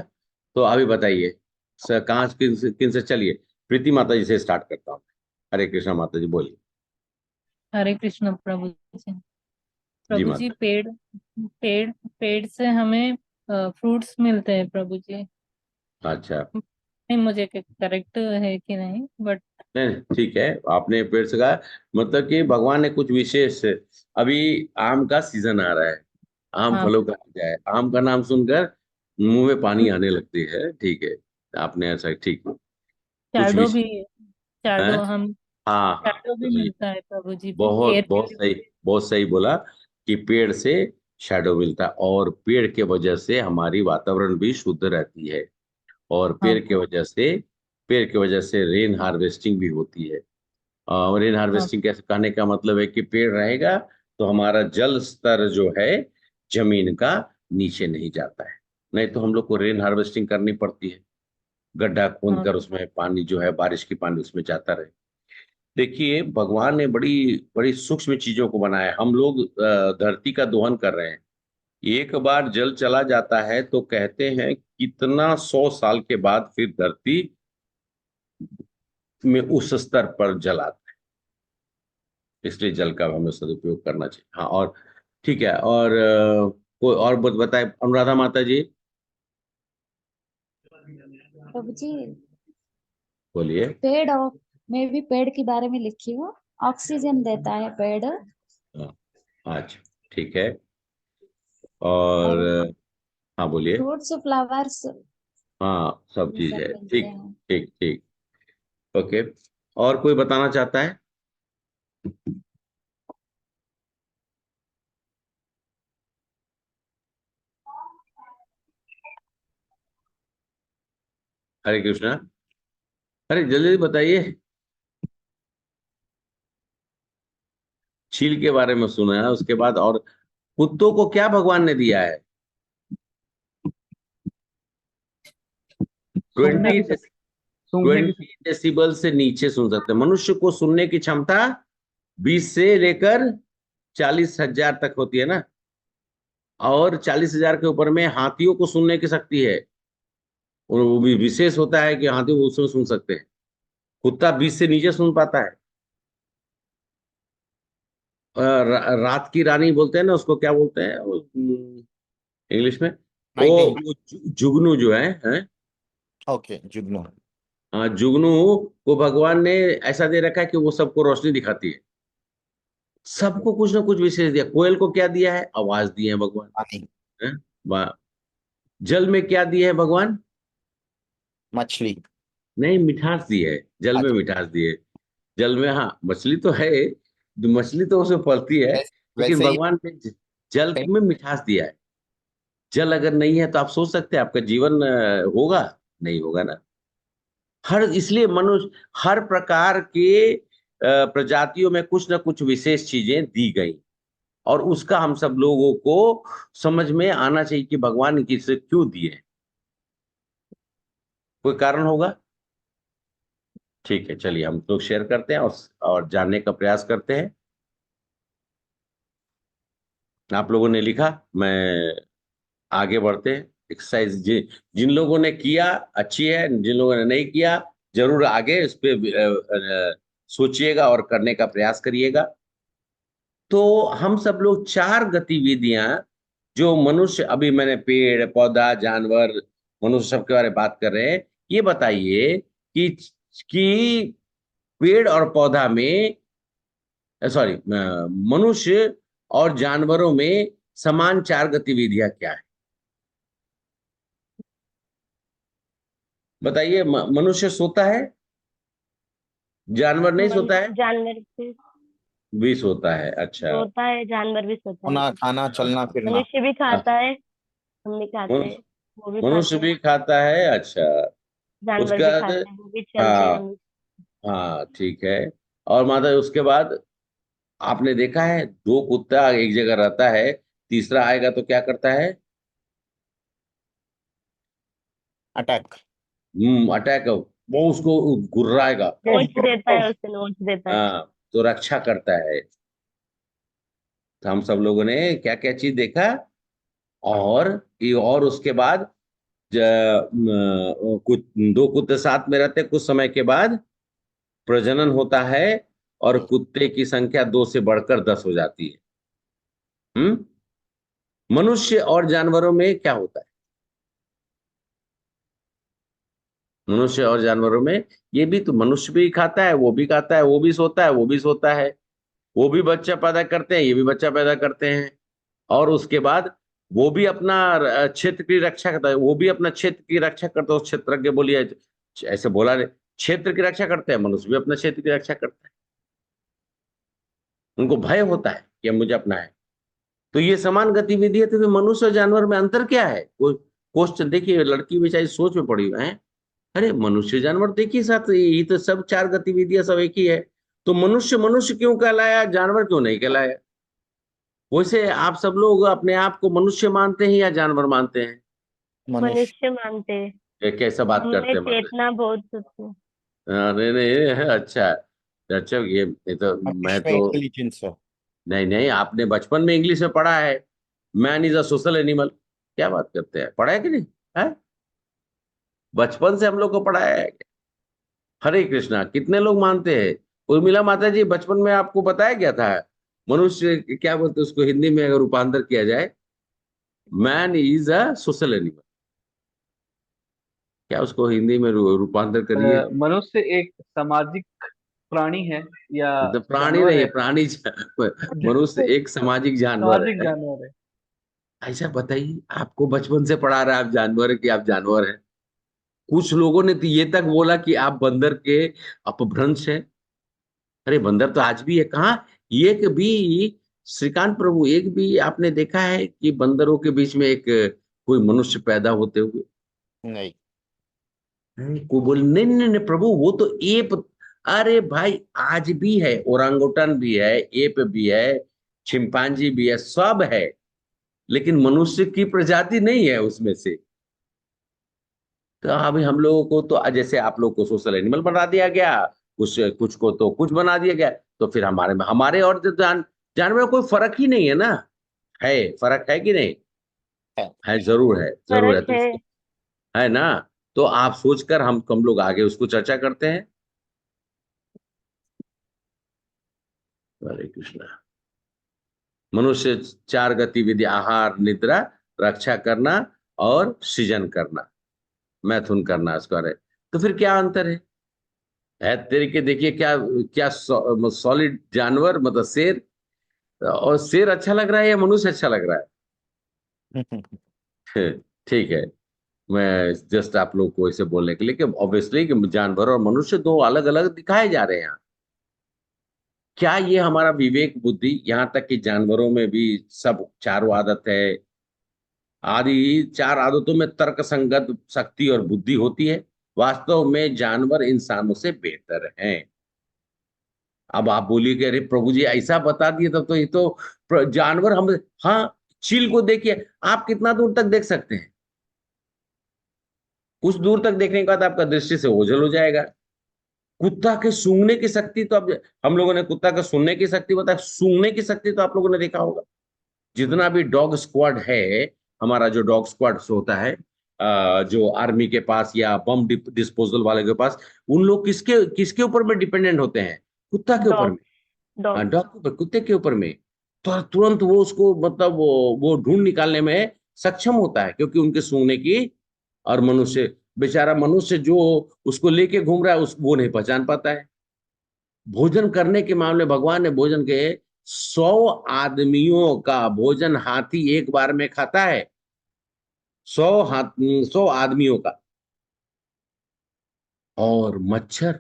तो अभी बताइए सर, कहाँ से किन से चलिए। प्रीति माता जी से स्टार्ट करता हूँ। हरे कृष्णा माता जी, बोलिए। हरे कृष्ण प्रभु जी। जी प्रभु जी, माता। पेड़ पेड़ से हमें फ्रूट्स मिलते हैं प्रभु जी। अच्छा, नहीं, मुझे करेक्ट है कि नहीं, बट नहीं ठीक है, आपने पेड़ से कहा, मतलब कि भगवान ने कुछ विशेष, अभी आम का सीजन आ रहा है, आम हाँ, फलों का राजा है, आम का नाम सुनकर मुंह में पानी आने लगती है। ठीक है, आपने ऐसा, ठीक, कुछ शैडो विशेष भी, है। शैडो हम हाँ हाँ, शैडो भी तो मिलता है प्रभु जी। बहुत एयर बहुत सही, बहुत सही बोला कि पेड़ से शैडो मिलता है, और पेड़ के वजह से हमारी वातावरण भी शुद्ध रहती है, और हाँ पेड़ के वजह से रेन हार्वेस्टिंग भी होती है। और रेन हाँ हार्वेस्टिंग कैसे, कहने का मतलब है कि पेड़ रहेगा तो हमारा जल स्तर जो है जमीन का नीचे नहीं जाता है। नहीं तो हम लोग को रेन हार्वेस्टिंग करनी पड़ती है, गड्ढा खोद हाँ कर उसमें पानी जो है, बारिश की पानी उसमें जाता रहे। देखिए, भगवान ने बड़ी बड़ी सूक्ष्म चीजों को बनाया है। हम लोग धरती का दोहन कर रहे हैं, एक बार जल चला जाता है तो कहते हैं कितना 100 साल के बाद फिर धरती में उस स्तर पर जल आता है। इसलिए जल का हमें सदुपयोग करना चाहिए। हाँ, और ठीक है, और कोई और बताए अनुराधा माता जी, प्रभु जी, बोलिए। पेड़ और मैं भी पेड़ के बारे में लिखी हूँ। ऑक्सीजन देता है पेड़। हाँ, अच्छा, ठीक है, और और हाँ बोलिए। फ्रूट्स फ्लावर्स हाँ, सब ये चीज सब है, मिलते ठीक हैं। ठीक ठीक। ओके, और कोई बताना चाहता है? हरे कृष्णा, अरे जल्दी जल्दी बताइए। चील के बारे में सुना है, उसके बाद और कुत्तों को क्या भगवान ने दिया है? सुनने की 20 सूंघने की 20 डेसिबल से नीचे सुन सकते हैं। मनुष्य को सुनने की क्षमता 20 से लेकर 40,000 तक होती है ना, और 40,000 के ऊपर में हाथियों को सुनने की शक्ति है, और वो भी विशेष होता है कि हाथी वो उसमें सुन सकते हैं। कुत्ता 20 से नीचे सुन पाता है। रात की रानी बोलते हैं ना, उसको क्या बोलते हैं इंग्लिश में? नाइटिंग वो जुगनू जो है? ओके जुगनू। हाँ, जुगनू को भगवान ने ऐसा दे रखा है कि वो सबको रोशनी दिखाती है। सबको कुछ ना कुछ विशेष दिया। कोयल को क्या दिया है? आवाज दी है भगवान। पानी। हैं? वाह। जल में क्या दिए है भगवान? मछली। नहीं, मिठास दी है। जल में अच्छा, मिठास दी है। जल में, हाँ, मछली तो है, जो मछली तो उसमें पलती है, लेकिन वैसे ही भगवान ने जल में मिठास दिया है। जल अगर नहीं है तो आप सोच सकते हैं आपका जीवन होगा? नहीं होगा ना। इसलिए मनुष्य हर प्रकार के प्रजातियों में कुछ ना कुछ विशेष चीजें दी गई, और उसका हम सब लोगों को समझ में आना चाहिए कि भगवान ने किसे क्यों दिए। कोई कारण होगा। ठीक है, चलिए हम लोग शेयर करते हैं और जानने का प्रयास करते हैं। आप लोगों ने लिखा, मैं आगे बढ़ते हैं। एक्सरसाइज जिन लोगों ने किया अच्छी है, जिन लोगों ने नहीं किया जरूर आगे इस पे सोचिएगा और करने का प्रयास करिएगा। तो हम सब लोग 4 गतिविधियां जो मनुष्य, अभी मैंने पेड़ पौधा जानवर मनुष्य सब के बारे में बात कर रहे हैं, ये बताइए कि पेड़ और पौधा में, सॉरी, मनुष्य और जानवरों में समान 4 गतिविधियां क्या है? बताइए। मनुष्य सोता है, जानवर नहीं सोता है? जानवर भी भी सोता है, अच्छा। सोता है, जानवर भी सोता है। होना खाना चलना फिरना। मनुष्य भी खाता है, हम भी खाते हैं, मनुष्य वो भी मनुष्य खाते हैं। भी खाता है, अच्छा। जानवर उसके भी बाद, खाते हैं, वो भी चलते हैं, हाँ, हम भी। हाँ, ठीक है। और माता, उसके बाद आपने देखा है 2 कुत्ता एक जगह रहता है, तीसरा आएगा तो क्या करता है? अटैक। अटैक। वो उसको गुर्राएगा। नोच देता है, उसे नोच देता है। हाँ, तो रक्षा करता है। तो हम सब लोगों ने क्या क्या चीज देखा। और उसके बाद कुछ 2 कुत्ते साथ में रहते, कुछ समय के बाद प्रजनन होता है, और कुत्ते की संख्या 2 से बढ़कर 10 हो जाती है। मनुष्य और जानवरों में क्या होता है? मनुष्य और जानवरों में ये भी तो, मनुष्य भी खाता है, वो भी खाता है, वो भी सोता है, वो भी सोता है, वो भी बच्चा पैदा करते हैं, ये भी बच्चा पैदा करते हैं। और उसके बाद वो भी अपना क्षेत्र की रक्षा करता है, वो भी अपना क्षेत्र की रक्षा करता है। उस क्षेत्रज्ञ बोलिए, ऐसे बोला नहीं, क्षेत्र की रक्षा करते हैं, मनुष्य भी अपना क्षेत्र की रक्षा करता है। उनको भय होता है कि अब मुझे अपना है। तो ये समान गतिविधि है, तो फिर मनुष्य और जानवर में अंतर क्या है? कोई क्वेश्चन देखिए, लड़की बेचारी सोच में पड़ी हुई है। अरे मनुष्य जानवर देखिए साथ, ये तो सब 4 गतिविधियां सब एक ही है। तो मनुष्य मनुष्य क्यों कहलाया, जानवर क्यों नहीं कहलाया? वैसे आप सब लोग अपने आप को मनुष्य मानते हैं या जानवर मानते हैं? मनुष्य। मनुष्य मानते हैं। ये कैसा बात उनमें करते हैं माता चेतना बहुत होती है। जी? नहीं नहीं, अच्छा। अच्छा, ये तो मैं मनुष्य में तो, इंटेलिजेंस है। नहीं नहीं, आपने बचपन में इंग्लिश में पढ़ा है, man is a social animal. क्या बात करते हैं, पढ़ा है कि नहीं? है, बचपन से हम लोग को पढ़ाया है। हरे कृष्णा। कितने लोग मानते हैं? उर्मिला माता जी, बचपन में आपको बताया गया था मनुष्य क्या बोलते हैं उसको हिंदी में अगर रूपांतर किया जाए? Man is a social animal. क्या उसको हिंदी में रूपांतर करिए? मनुष्य एक सामाजिक प्राणी है या तो प्राणी जानवर नहीं है, है? मनुष्य एक सामाजिक जानवर सामाजिक है। जानवर है। ऐसा बताइए, आपको बचपन से पढ़ा रहा है आप जानवर है कि आप जानवर हैं। कुछ लोगों ने तो ये तक बोला कि आप बंदर के अपभ्रंश हैं। अरे बंदर तो आज भी है, कहाँ एक भी, श्रीकांत प्रभु, एक भी आपने देखा है कि बंदरों के बीच में एक कोई मनुष्य पैदा होते हुए? नहीं। को बोल, नहीं नहीं नहीं प्रभु, वो तो एप। अरे भाई, आज भी है, ओरांगुटन भी है, एप भी है, चिंपांजी भी है, सब है, लेकिन मनुष्य की प्रजाति नहीं है उसमें से। तो अभी हम लोगों को तो जैसे आप लोग को सोशल एनिमल बना दिया गया, कुछ कुछ को तो कुछ बना दिया गया, तो फिर हमारे और जानवर में कोई फर्क ही नहीं है ना। है, फर्क है कि नहीं? है। है, जरूर है, जरूर है। फर्क तो है। है ना। तो आप सोचकर हम लोग आगे उसको चर्चा करते हैं। हरे कृष्णा। मनुष्य 4 गतिविधि: आहार, निद्रा, रक्षा करना और सृजन करना, मैथुन करना इसका है। तो फिर क्या अंतर है तेरे के? देखिए क्या क्या सॉलिड जानवर, मतलब शेर, और शेर अच्छा लग रहा है या मनुष्य अच्छा लग रहा है? ठीक है। मैं जस्ट आप लोग को इसे बोलने के लिए कि ऑब्वियसली कि जानवर और मनुष्य दो अलग अलग दिखाए जा रहे हैं यहाँ। क्या ये हमारा विवेक बुद्धि, यहाँ तक कि जानवरों में भी सब चारों आदत है, आदि 4 आदतों में तर्क संगत शक्ति और बुद्धि होती है। वास्तव में जानवर इंसानों से बेहतर हैं। अब आप बोलिए कि अरे प्रभु जी ऐसा बता दिए, तब तो ये तो जानवर हम, हाँ, चील को देखिए, आप कितना दूर तक देख सकते हैं? कुछ दूर तक देखने के बाद आपका दृष्टि से ओझल हो जाएगा। कुत्ता के सूंघने की शक्ति तो अब, हम लोगों ने कुत्ता का सुनने की शक्ति बताया, सूंघने की शक्ति तो आप लोगों ने देखा होगा। जितना भी डॉग स्क्वाड है, हमारा जो डॉग स्क्वाड होता है, जो आर्मी के पास या बम डिस्पोजल वाले के पास, उन लोग किसके किसके ऊपर में डिपेंडेंट होते हैं? कुत्ता के ऊपर में। डॉग डॉग डॉग के ऊपर, कुत्ते के ऊपर में। तो तुरंत वो उसको, मतलब वो ढूंढ निकालने में सक्षम होता है, क्योंकि उनके सूंघने की। और मनुष्य, बेचारा मनुष्य जो उसको लेके घूम रहा है, वो नहीं पहचान पाता है। भोजन करने के मामले, भगवान ने भोजन के 100 आदमियों का भोजन हाथी एक बार में खाता है। 100 आदमियों का। और मच्छर,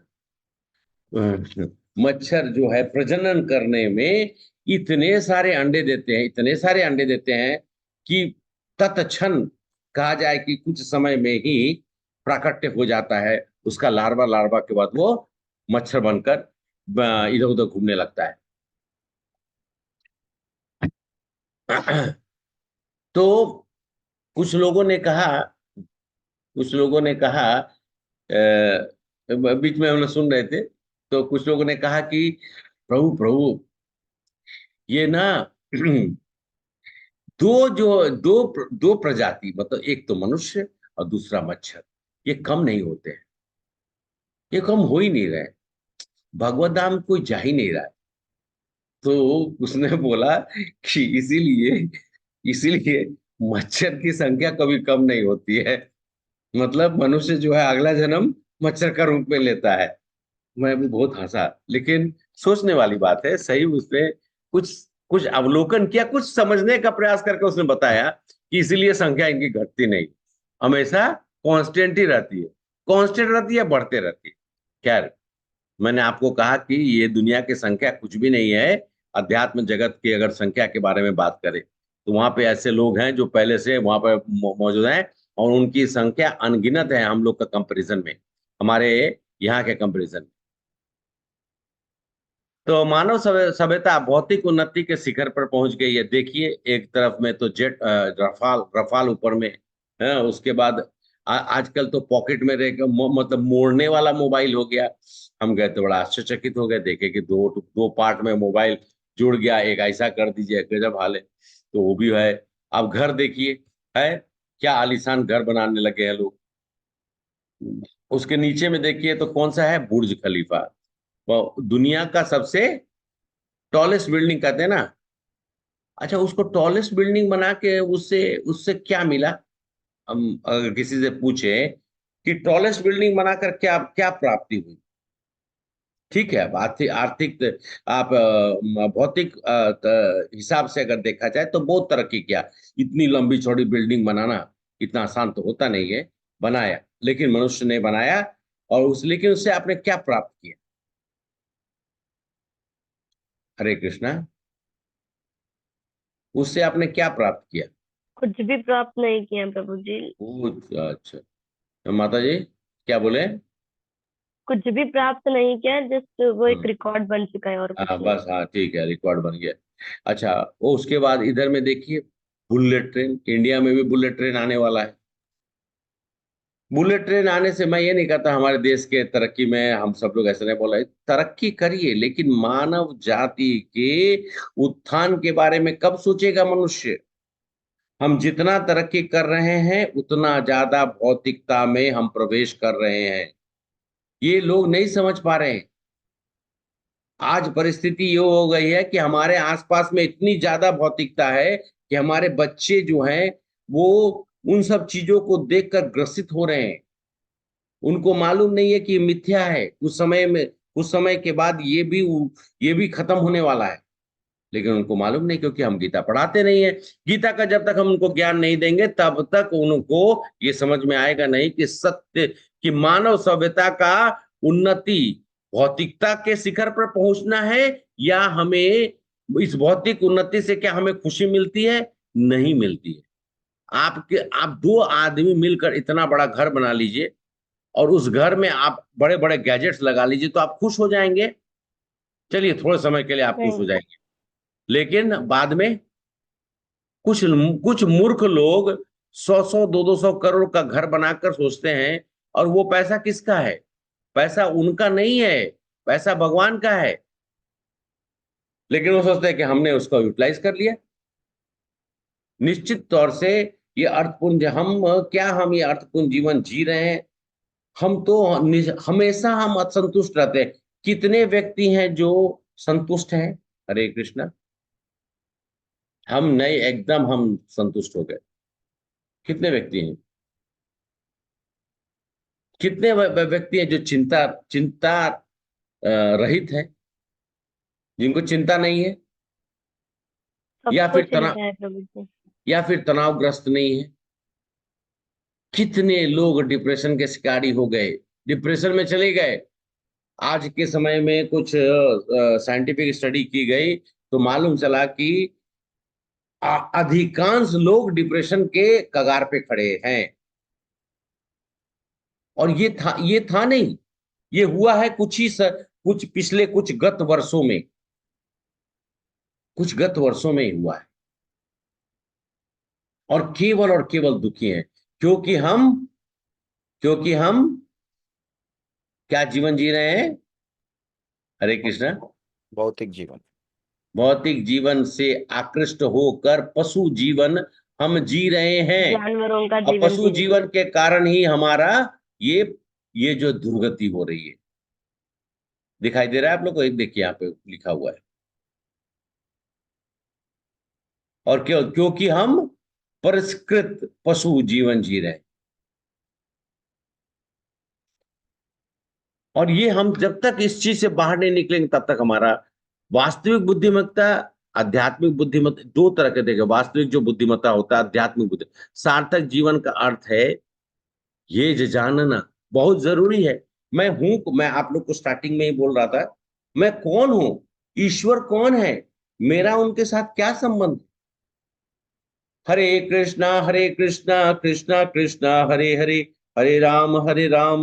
मच्छर जो है प्रजनन करने में इतने सारे अंडे देते हैं, इतने सारे अंडे देते हैं कि तत्क्षण कहा जाए कि कुछ समय में ही प्राकट्य हो जाता है उसका। लार्वा, लार्वा के बाद वो मच्छर बनकर इधर उधर घूमने लगता है। तो कुछ लोगों ने कहा, कुछ लोगों ने कहा, बीच में हम लोग सुन रहे थे, तो कुछ लोगों ने कहा कि प्रभु प्रभु, ये ना दो प्रजाति, मतलब एक तो मनुष्य और दूसरा मच्छर, ये कम नहीं होते हैं, ये कम हो ही नहीं रहे, भगवत धाम कोई जा ही नहीं रहा है। तो उसने बोला कि इसीलिए इसीलिए मच्छर की संख्या कभी कम नहीं होती है। मतलब मनुष्य जो है अगला जन्म मच्छर का रूप में लेता है। मैं भी बहुत हंसा, लेकिन सोचने वाली बात है, सही। उसने कुछ कुछ अवलोकन किया, कुछ समझने का प्रयास करके उसने बताया कि इसीलिए संख्या इनकी घटती नहीं, हमेशा कांस्टेंट ही रहती है। कांस्टेंट रहती है, बढ़ते रहती है। खैर, मैंने आपको कहा कि ये दुनिया की संख्या कुछ भी नहीं है। अध्यात्म जगत की अगर संख्या के बारे में बात करें, तो वहां पे ऐसे लोग हैं जो पहले से वहां पर मौजूद हैं, और उनकी संख्या अनगिनत है हम लोग का कंपैरिजन में, हमारे यहाँ के कंपैरिजन में। तो मानव सभ्यता भौतिक उन्नति के शिखर पर पहुंच गई है। देखिए, एक तरफ में तो जेट, रफाल रफाल ऊपर में है, उसके बाद आजकल तो पॉकेट में रह मतलब मोड़ने वाला मोबाइल हो गया। हम गए तो बड़ा आश्चर्यचकित हो गए, देखे कि दो दो पार्ट में मोबाइल जुड़ गया, एक ऐसा कर दीजिए, गजब हाल है। तो वो भी है। अब घर देखिए, है क्या आलीशान घर बनाने लगे हैं लोग। उसके नीचे में देखिए तो कौन सा है? बुर्ज खलीफा। वो दुनिया का सबसे टॉलेस्ट बिल्डिंग कहते हैं ना। अच्छा, उसको टॉलेस्ट बिल्डिंग बना के उससे उससे क्या मिला? हम अगर किसी से पूछे कि टॉलेस्ट बिल्डिंग बनाकर क्या क्या प्राप्ति हुई, ठीक है, अब आर्थिक आर्थिक आप भौतिक हिसाब से अगर देखा जाए तो बहुत तरक्की किया। इतनी लंबी चौड़ी बिल्डिंग बनाना इतना आसान तो होता नहीं है। बनाया, लेकिन मनुष्य ने बनाया, और लेकिन उससे आपने क्या प्राप्त किया? हरे कृष्णा। उससे आपने क्या प्राप्त किया? कुछ भी प्राप्त नहीं किया प्रभु जी। अच्छा, माता जी क्या बोले? कुछ भी प्राप्त नहीं किया, जस्ट वो एक हाँ, रिकॉर्ड बन चुका है और कुछ हाँ, नहीं। बस, हाँ, ठीक है, रिकॉर्ड बन गया। अच्छा, वो उसके बाद इधर में देखिए, बुलेट ट्रेन, इंडिया में भी बुलेट ट्रेन आने वाला है। बुलेट ट्रेन आने से मैं ये नहीं कहता हमारे देश के तरक्की में हम सब लोग ऐसे नहीं बोल रहे, तरक्की करिए, लेकिन मानव जाति के उत्थान के बारे में कब सोचेगा मनुष्य? हम जितना तरक्की कर रहे हैं उतना ज्यादा भौतिकता में हम प्रवेश कर रहे हैं। ये लोग नहीं समझ पा रहे हैं। आज परिस्थिति ये हो गई है कि हमारे आसपास में इतनी ज्यादा भौतिकता है कि हमारे बच्चे जो हैं वो उन सब चीजों को देखकर ग्रसित हो रहे हैं। उनको मालूम नहीं है कि ये मिथ्या है, कुछ समय के बाद ये भी खत्म होने वाला है, लेकिन उनको मालूम नहीं, क्योंकि हम गीता पढ़ाते नहीं है। गीता का जब तक हम उनको ज्ञान नहीं देंगे तब तक उनको ये समझ में आएगा नहीं कि सत्य, कि मानव सभ्यता का उन्नति भौतिकता के शिखर पर पहुंचना है, या हमें इस भौतिक उन्नति से क्या हमें खुशी मिलती है? नहीं मिलती है। आप दो आदमी मिलकर इतना बड़ा घर बना लीजिए और उस घर में आप बड़े बड़े गैजेट्स लगा लीजिए, तो आप खुश हो जाएंगे। चलिए थोड़े समय के लिए आप खुश हो नहीं। जाएंगे, लेकिन बाद में कुछ कुछ मूर्ख लोग 100 200 करोड़ का घर बनाकर सोचते हैं, और वो पैसा किसका है? पैसा उनका नहीं है, पैसा भगवान का है, लेकिन वो सोचते हैं कि हमने उसको यूटिलाइज कर लिया। निश्चित तौर से ये अर्थपूर्ण, हम ये अर्थपूर्ण जीवन जी रहे हैं? हम तो हमेशा हम असंतुष्ट रहते हैं। कितने व्यक्ति हैं जो संतुष्ट हैं? हरे कृष्णा। हम नहीं, एकदम हम संतुष्ट हो गए। कितने व्यक्ति हैं? कितने व्यक्ति हैं जो चिंता चिंता रहित है, जिनको चिंता नहीं है, या सबको फिर चिंता है प्रभु जी। या फिर तनावग्रस्त नहीं है? कितने लोग डिप्रेशन के शिकारी हो गए, डिप्रेशन में चले गए। आज के समय में कुछ साइंटिफिक स्टडी की गई तो मालूम चला कि अधिकांश लोग डिप्रेशन के कगार पे खड़े हैं। और ये था नहीं, ये हुआ है कुछ पिछले कुछ गत वर्षों में, कुछ गत वर्षों में ही हुआ है। और केवल दुखी हैं, क्योंकि हम क्या जीवन जी रहे हैं? हरे कृष्णा। भौतिक जीवन। भौतिक जीवन से आकृष्ट होकर पशु जीवन हम जी रहे हैं, जानवरों का और जीवन पशु जी रहे जीवन के कारण ही हमारा ये जो दुर्गति हो रही है। दिखाई दे रहा है आप लोग को? एक देखिए यहाँ पे लिखा हुआ है। और क्योंकि हम परिष्कृत पशु जीवन जी रहे हैं। और ये हम जब तक इस चीज से बाहर नहीं निकलेंगे तब तक हमारा वास्तविक बुद्धिमत्ता, आध्यात्मिक बुद्धिमत्ता, दो तरह के देखे। वास्तविक जो बुद्धिमत्ता होता है, आध्यात्मिक बुद्धि, सार्थक जीवन का अर्थ है ये जो जानना बहुत जरूरी है। मैं आप लोग को स्टार्टिंग में ही बोल रहा था, मैं कौन हूं, ईश्वर कौन है, मेरा उनके साथ क्या संबंध? हरे कृष्णा कृष्णा कृष्णा हरे हरे, हरे राम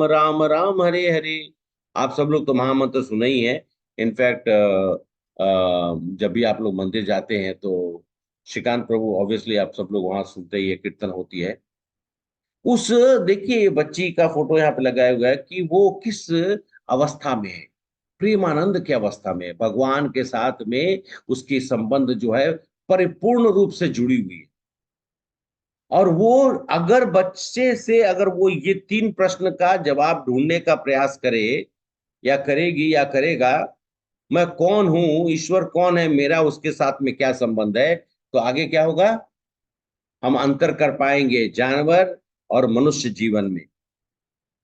राम राम हरे हरे। आप सब लोग तो महामंत्र सुने ही है। इनफैक्ट जब भी आप लोग मंदिर जाते हैं तो श्रीकांत प्रभु ऑब्वियसली आप सब लोग वहां सुनते ही है, कीर्तन होती है। उस देखिए बच्ची का फोटो यहाँ पे लगाया हुआ है कि वो किस अवस्था में है, प्रेमानंद की अवस्था में है, भगवान के साथ में उसकी संबंध जो है परिपूर्ण रूप से जुड़ी हुई है। और वो अगर बच्चे से अगर वो ये 3 प्रश्न का जवाब ढूंढने का प्रयास करे या करेगी या करेगा, मैं कौन हूं, ईश्वर कौन है, मेरा उसके साथ में क्या संबंध है, तो आगे क्या होगा? हम अंतर कर पाएंगे जानवर और मनुष्य जीवन में।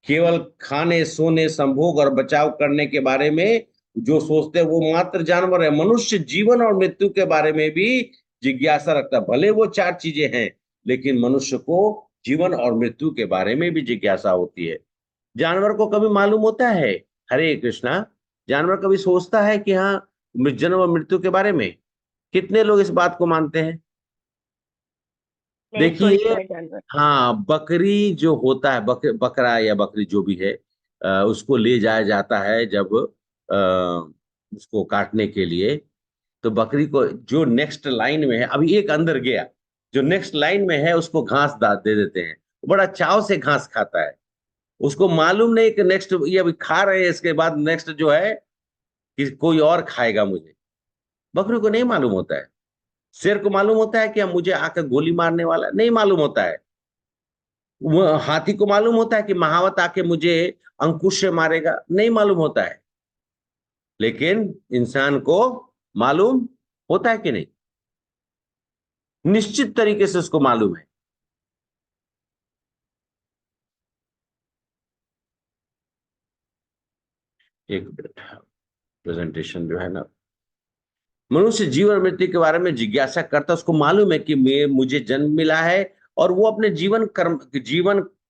केवल खाने सोने संभोग और बचाव करने के बारे में जो सोचते हैं वो मात्र जानवर है। मनुष्य जीवन और मृत्यु के बारे में भी जिज्ञासा रखता है। भले वो 4 चीजें हैं, लेकिन मनुष्य को जीवन और मृत्यु के बारे में भी जिज्ञासा होती है। जानवर को कभी मालूम होता है? हरे कृष्णा। जानवर कभी सोचता है कि हाँ जन्म और मृत्यु के बारे में? कितने लोग इस बात को मानते हैं? नहीं देखिए, सोचता है जानवर। हाँ, बकरी जो होता है, बकरा या बकरी जो भी है, उसको ले जाया जाता है जब उसको काटने के लिए, तो बकरी को जो नेक्स्ट लाइन में है, अभी एक अंदर गया, जो नेक्स्ट लाइन में है उसको घास दे देते हैं, बड़ा चाव से घास खाता है। उसको मालूम नहीं कि नेक्स्ट ये अभी खा रहे हैं, इसके बाद नेक्स्ट जो है कि कोई और खाएगा मुझे। बकरी को नहीं मालूम होता है। शेर को मालूम होता है कि अब मुझे आकर गोली मारने वाला है? नहीं मालूम होता है। वो हाथी को मालूम होता है कि महावत आके मुझे अंकुश से मारेगा? नहीं मालूम होता है। लेकिन इंसान को मालूम होता है कि नहीं? निश्चित तरीके से उसको मालूम है। एक मिनट, प्रेजेंटेशन जो है ना, मनुष्य जीवन मृत्यु के बारे में जिज्ञासा करता, उसको मालूम है कि मुझे जन्म मिला है, और वो अपने जीवन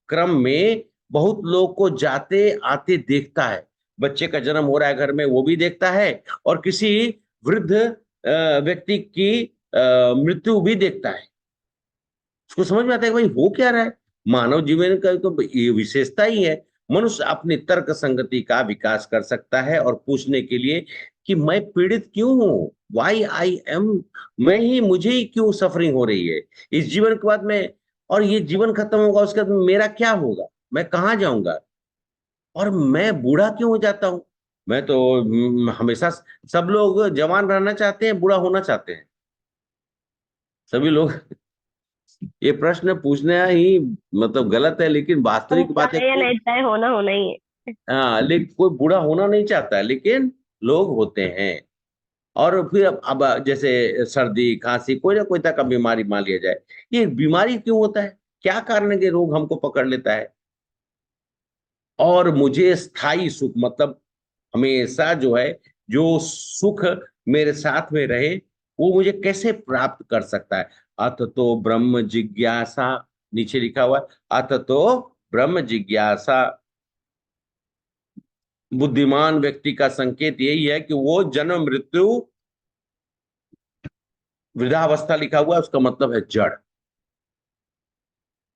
क्रम में बहुत लोग को जाते आते देखता है। बच्चे का जन्म हो रहा है घर में, वो भी देखता है, और किसी वृद्ध व्यक्ति की मृत्यु भी देखता है। उसको समझ में आता है कि भाई हो क्या रहा है। मानव जीवन का तो ये विशेषता ही है। मनुष्य अपनी तर्क संगति का विकास कर सकता है और पूछने के लिए कि मैं पीड़ित क्यों हूं, वाई आई एम, मुझे ही क्यों सफरिंग हो रही है इस जीवन के बाद में, और ये जीवन खत्म होगा उसके बाद मेरा क्या होगा, मैं कहाँ जाऊंगा, और मैं बूढ़ा क्यों हो जाता हूं। मैं तो हमेशा, सब लोग जवान रहना चाहते हैं, बूढ़ा होना चाहते हैं सभी लोग। ये प्रश्न पूछना ही मतलब गलत है, लेकिन तुम वास्तविक बात है चाहे या कोई, नहीं चाहे होना होना ही है। हाँ, लेकिन कोई बूढ़ा होना नहीं चाहता है, लेकिन लोग होते हैं। और फिर अब जैसे सर्दी खांसी, कोई ना कोई तरह का बीमारी मान लिया जाए, ये बीमारी क्यों होता है, क्या कारण है कि रोग हमको पकड़ लेता है। और मुझे स्थायी सुख, मतलब हमेशा जो है, जो सुख मेरे साथ में रहे, वो मुझे कैसे प्राप्त कर सकता है। अथ तो ब्रह्म जिज्ञासा, नीचे लिखा हुआ है, अथ तो ब्रह्म जिज्ञासा। बुद्धिमान व्यक्ति का संकेत यही है कि वो जन्म मृत्यु, वृद्धावस्था लिखा हुआ है, उसका मतलब है जड़,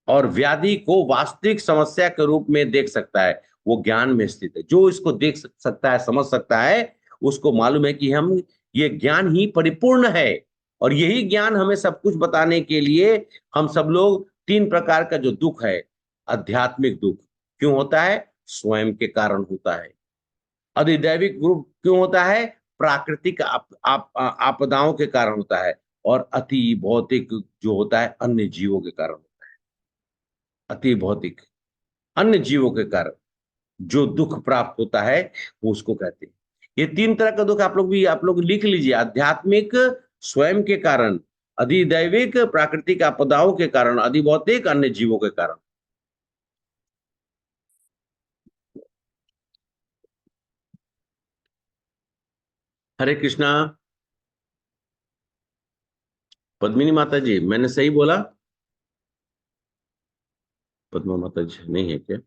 और व्याधि को वास्तविक समस्या के रूप में देख सकता है। वो ज्ञान में स्थित है। जो इसको देख सकता है, समझ सकता है, उसको मालूम है कि हम, ये ज्ञान ही परिपूर्ण है। और यही ज्ञान हमें सब कुछ बताने के लिए, हम सब लोग तीन प्रकार का जो दुख है, आध्यात्मिक दुख क्यों होता है, स्वयं के कारण होता है। अधिदैविक दुख क्यों होता है, प्राकृतिक आपदाओं के कारण होता है। और अति भौतिक जो होता है, अन्य जीवों के कारण। अति भौतिक, अन्य जीवों के कारण जो दुख प्राप्त होता है, वो उसको कहते हैं। ये तीन तरह का दुख आप लोग लिख लीजिए। आध्यात्मिक स्वयं के कारण, अधिदैविक प्राकृतिक आपदाओं के कारण, अधिभौतिक अन्य जीवों के कारण। हरे कृष्णा। पद्मिनी माता जी, मैंने सही बोला? पद्मा माता जी नहीं है क्या?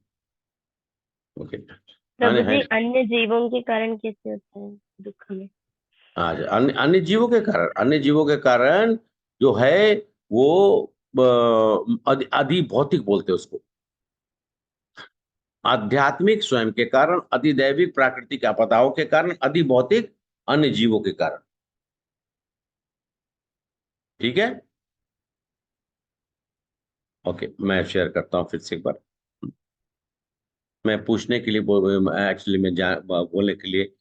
ओके। हाँ प्रभु है। जी, अन्य जीवों के कारण कैसे होता है दुख में? आज अन्य अन्य जीवों के कारण, अन्य जीवों के कारण जो है वो अधि भौतिक बोलते हैं उसको। आध्यात्मिक स्वयं के कारण, अधिदैविक प्राकृतिक आपदाओं के कारण, अधिभौतिक अन्य जीवों के कारण। ठीक है, ओके, मैं शेयर करता हूं फिर से एक बार। मैं पूछने के लिए, एक्चुअली मैं बोलने के लिए,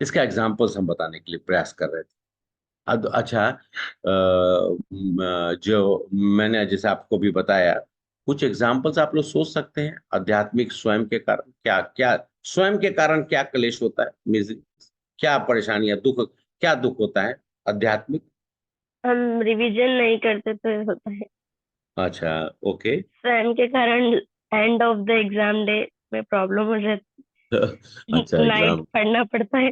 इसका एग्जांपल्स हम बताने के लिए प्रयास कर रहे थे। अब अच्छा, जो मैंने जैसे आपको भी बताया, कुछ एग्जांपल्स आप लोग सोच सकते हैं। आध्यात्मिक स्वयं के कारण क्या क्या, स्वयं के कारण क्या क्लेश होता है, क्या परेशानियां, दुख, क्या दुख होता है आध्यात्मिक। हम रिवीजन नहीं करते तो होता है। अच्छा, ओके। स्वयं के कारण end of the exam day में प्रॉब्लम हो जाती अच्छा, है। नाइट एग्जाम पढ़ना पड़ता है,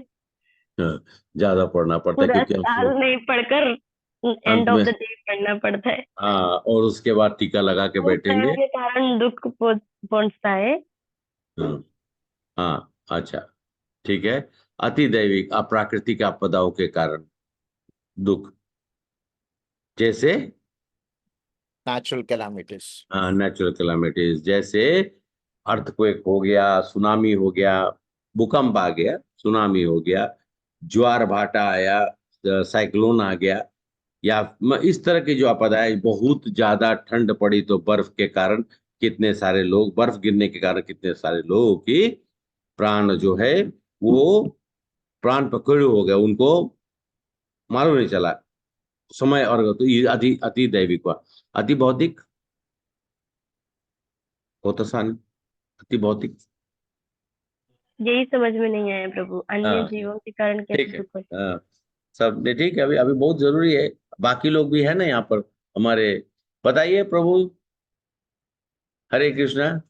ज्यादा पढ़ना पड़ता है पूरा क्योंकि साल नहीं पढ़कर अंत एंड ऑफ में, द डे पढ़ना पड़ता है। हाँ, और उसके बाद टीका लगा के तो स्वयं बैठेंगे। के कारण दुख पहुंचता है। हाँ, हाँ, अच्छा, ठीक है। अतिदैविक अप्राकृतिक आपदाओं के कारण दुख, जैसे नेचुरल कैलामिटीज। नेचुरल कैलामिटीज, जैसे अर्थक्वेक हो गया, सुनामी हो गया, भूकंप आ गया, सुनामी हो गया, ज्वार भाटा आया, साइक्लोन आ गया, या इस तरह की जो आपदाएं, बहुत ज्यादा ठंड पड़ी तो बर्फ के कारण कितने सारे लोग, बर्फ गिरने के कारण कितने सारे लोगों की प्राण जो है वो प्राण पकड़ हो गए, उनको मालूम नहीं चला समय। और तो ये अति अति दैविक हुआ। अति भौतिक बहुत आसान है। अति भौतिक, यही समझ में नहीं आया प्रभु, अन्य हाँ जीवों के कारण ठीक कैसे है। दुख होता हाँ सब ने ठीक है। अभी अभी बहुत जरूरी है, बाकी लोग भी है ना यहाँ पर हमारे। बताइए प्रभु। हरे कृष्णा।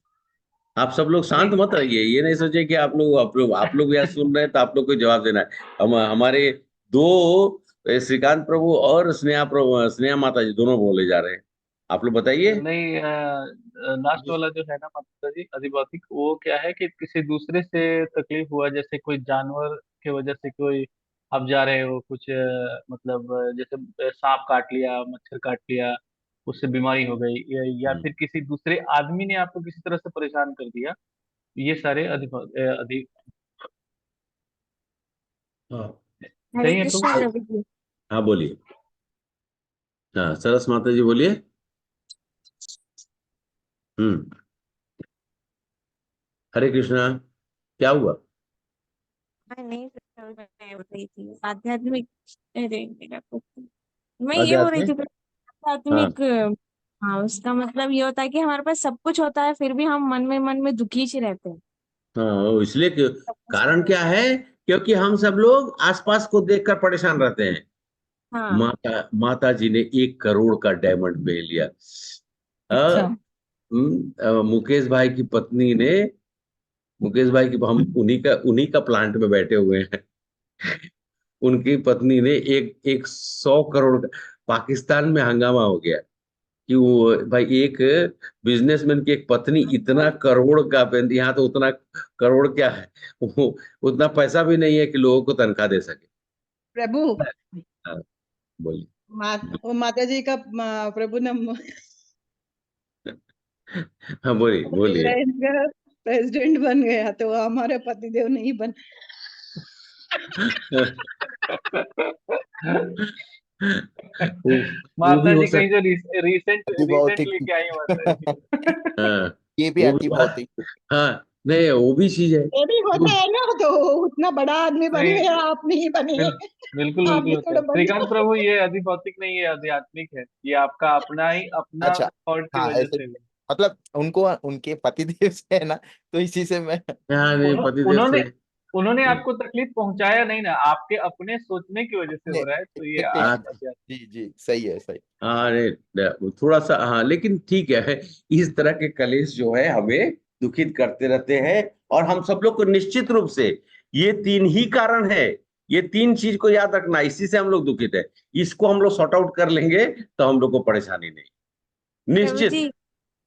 आप सब लोग शांत मत रहिए, ये नहीं सोचे कि आप लोग भी आज सुन रहे हैं तो आप लोग को जवाब देना है। हमारे दो श्रीकांत प्रभु और स्नेहा प्रभु, स्नेहा माता जी दोनों बोले जा रहे हैं। आप लोग बताइए। नहीं, लास्ट वाला जो है ना माता जी अधिभौतिक, वो क्या है कि किसी दूसरे से तकलीफ हुआ, जैसे कोई जानवर की वजह से, कोई आप जा रहे हो कुछ मतलब जैसे सांप काट लिया, मच्छर काट लिया, उससे बीमारी हो गई, या हम्म, फिर किसी दूसरे आदमी ने आपको किसी तरह से परेशान कर दिया, ये सारे अधि हाँ हरे सही है कृष्णा प्रभु। प्रभु जी। हाँ बोलिए। हाँ सरस माता जी बोलिए। हम्म। हरे कृष्णा। क्या हुआ? मैं नहीं प्रभु, मैं बोल रही थी आध्यात्मिक। अरे मेरा कुत्ता। मैं ये बोल रही आध्यात्मिक। थी हाँ आध्यात्मिक। हाँ, उसका मतलब ये होता है कि हमारे पास सब कुछ होता है, फिर भी हम मन में दुखी ही रहते हैं। हाँ वो इसलिए सब कुछ कारण होता है। क्या है? क्योंकि हम सब लोग आसपास को देखकर परेशान रहते हैं। हाँ। माता जी ने 1 करोड़ का डायमंड ले लिया। अच्छा। मुकेश भाई की पत्नी ने, मुकेश भाई की, हम उन्हीं का प्लांट में बैठे हुए हैं। उनकी पत्नी ने एक एक 100 करोड़ का, पाकिस्तान में हंगामा हो गया कि वो भाई एक बिजनेसमैन की एक पत्नी इतना करोड़ का पेन, यहाँ तो उतना करोड़ क्या है, वो उतना पैसा भी नहीं है कि लोगों को तनख्वाह दे सके। प्रभु, हाँ, बोलिए। वो माता जी का प्रभु ने हाँ बोलिए बोलिए। रिलायंस का प्रेसिडेंट बन गया, तो वो हमारे पतिदेव नहीं बन। वो भी माता हो जी कहीं सकता। जो अति रिसेंट भौतिक। लेके आई है माता जी। हाँ ये भी वो भी अति भौतिक। हाँ नहीं वो भी चीज है। ये भी होता है ना, तो उतना बड़ा आदमी बन नहीं, गया, आप नहीं बने। बिल्कुल आप बिल्कुल भी होता थोड़ा है बन श्रीकांत जाओ। प्रभु, ये अधिभौतिक नहीं है, आध्यात्मिक है। ये आपका अपना ही अपना अच्छा। थॉट की हाँ वजह ऐसे से हुआ। मतलब उनको उनके पतिदेव से है ना, तो इसी से मैं हाँ नहीं पतिदेव उन्होंने से। उन्होंने आपको तकलीफ पहुंचाया नहीं ना, आपके अपने सोचने की वजह से अपने हो रहा है, तो ये ठीक ठीक। आध्यात्मिक। जी जी, सही है सही। हाँ अरे थोड़ा सा, हाँ लेकिन ठीक है। इस तरह के कलेश जो है हमें दुखित करते रहते हैं। और हम सब लोग को निश्चित रूप से ये 3 ही कारण है। ये 3 चीज को याद रखना, इसी से हम लोग दुखित है। इसको हम लोग सॉर्ट आउट कर लेंगे तो हम लोग को परेशानी नहीं, प्रभु जी, निश्चित।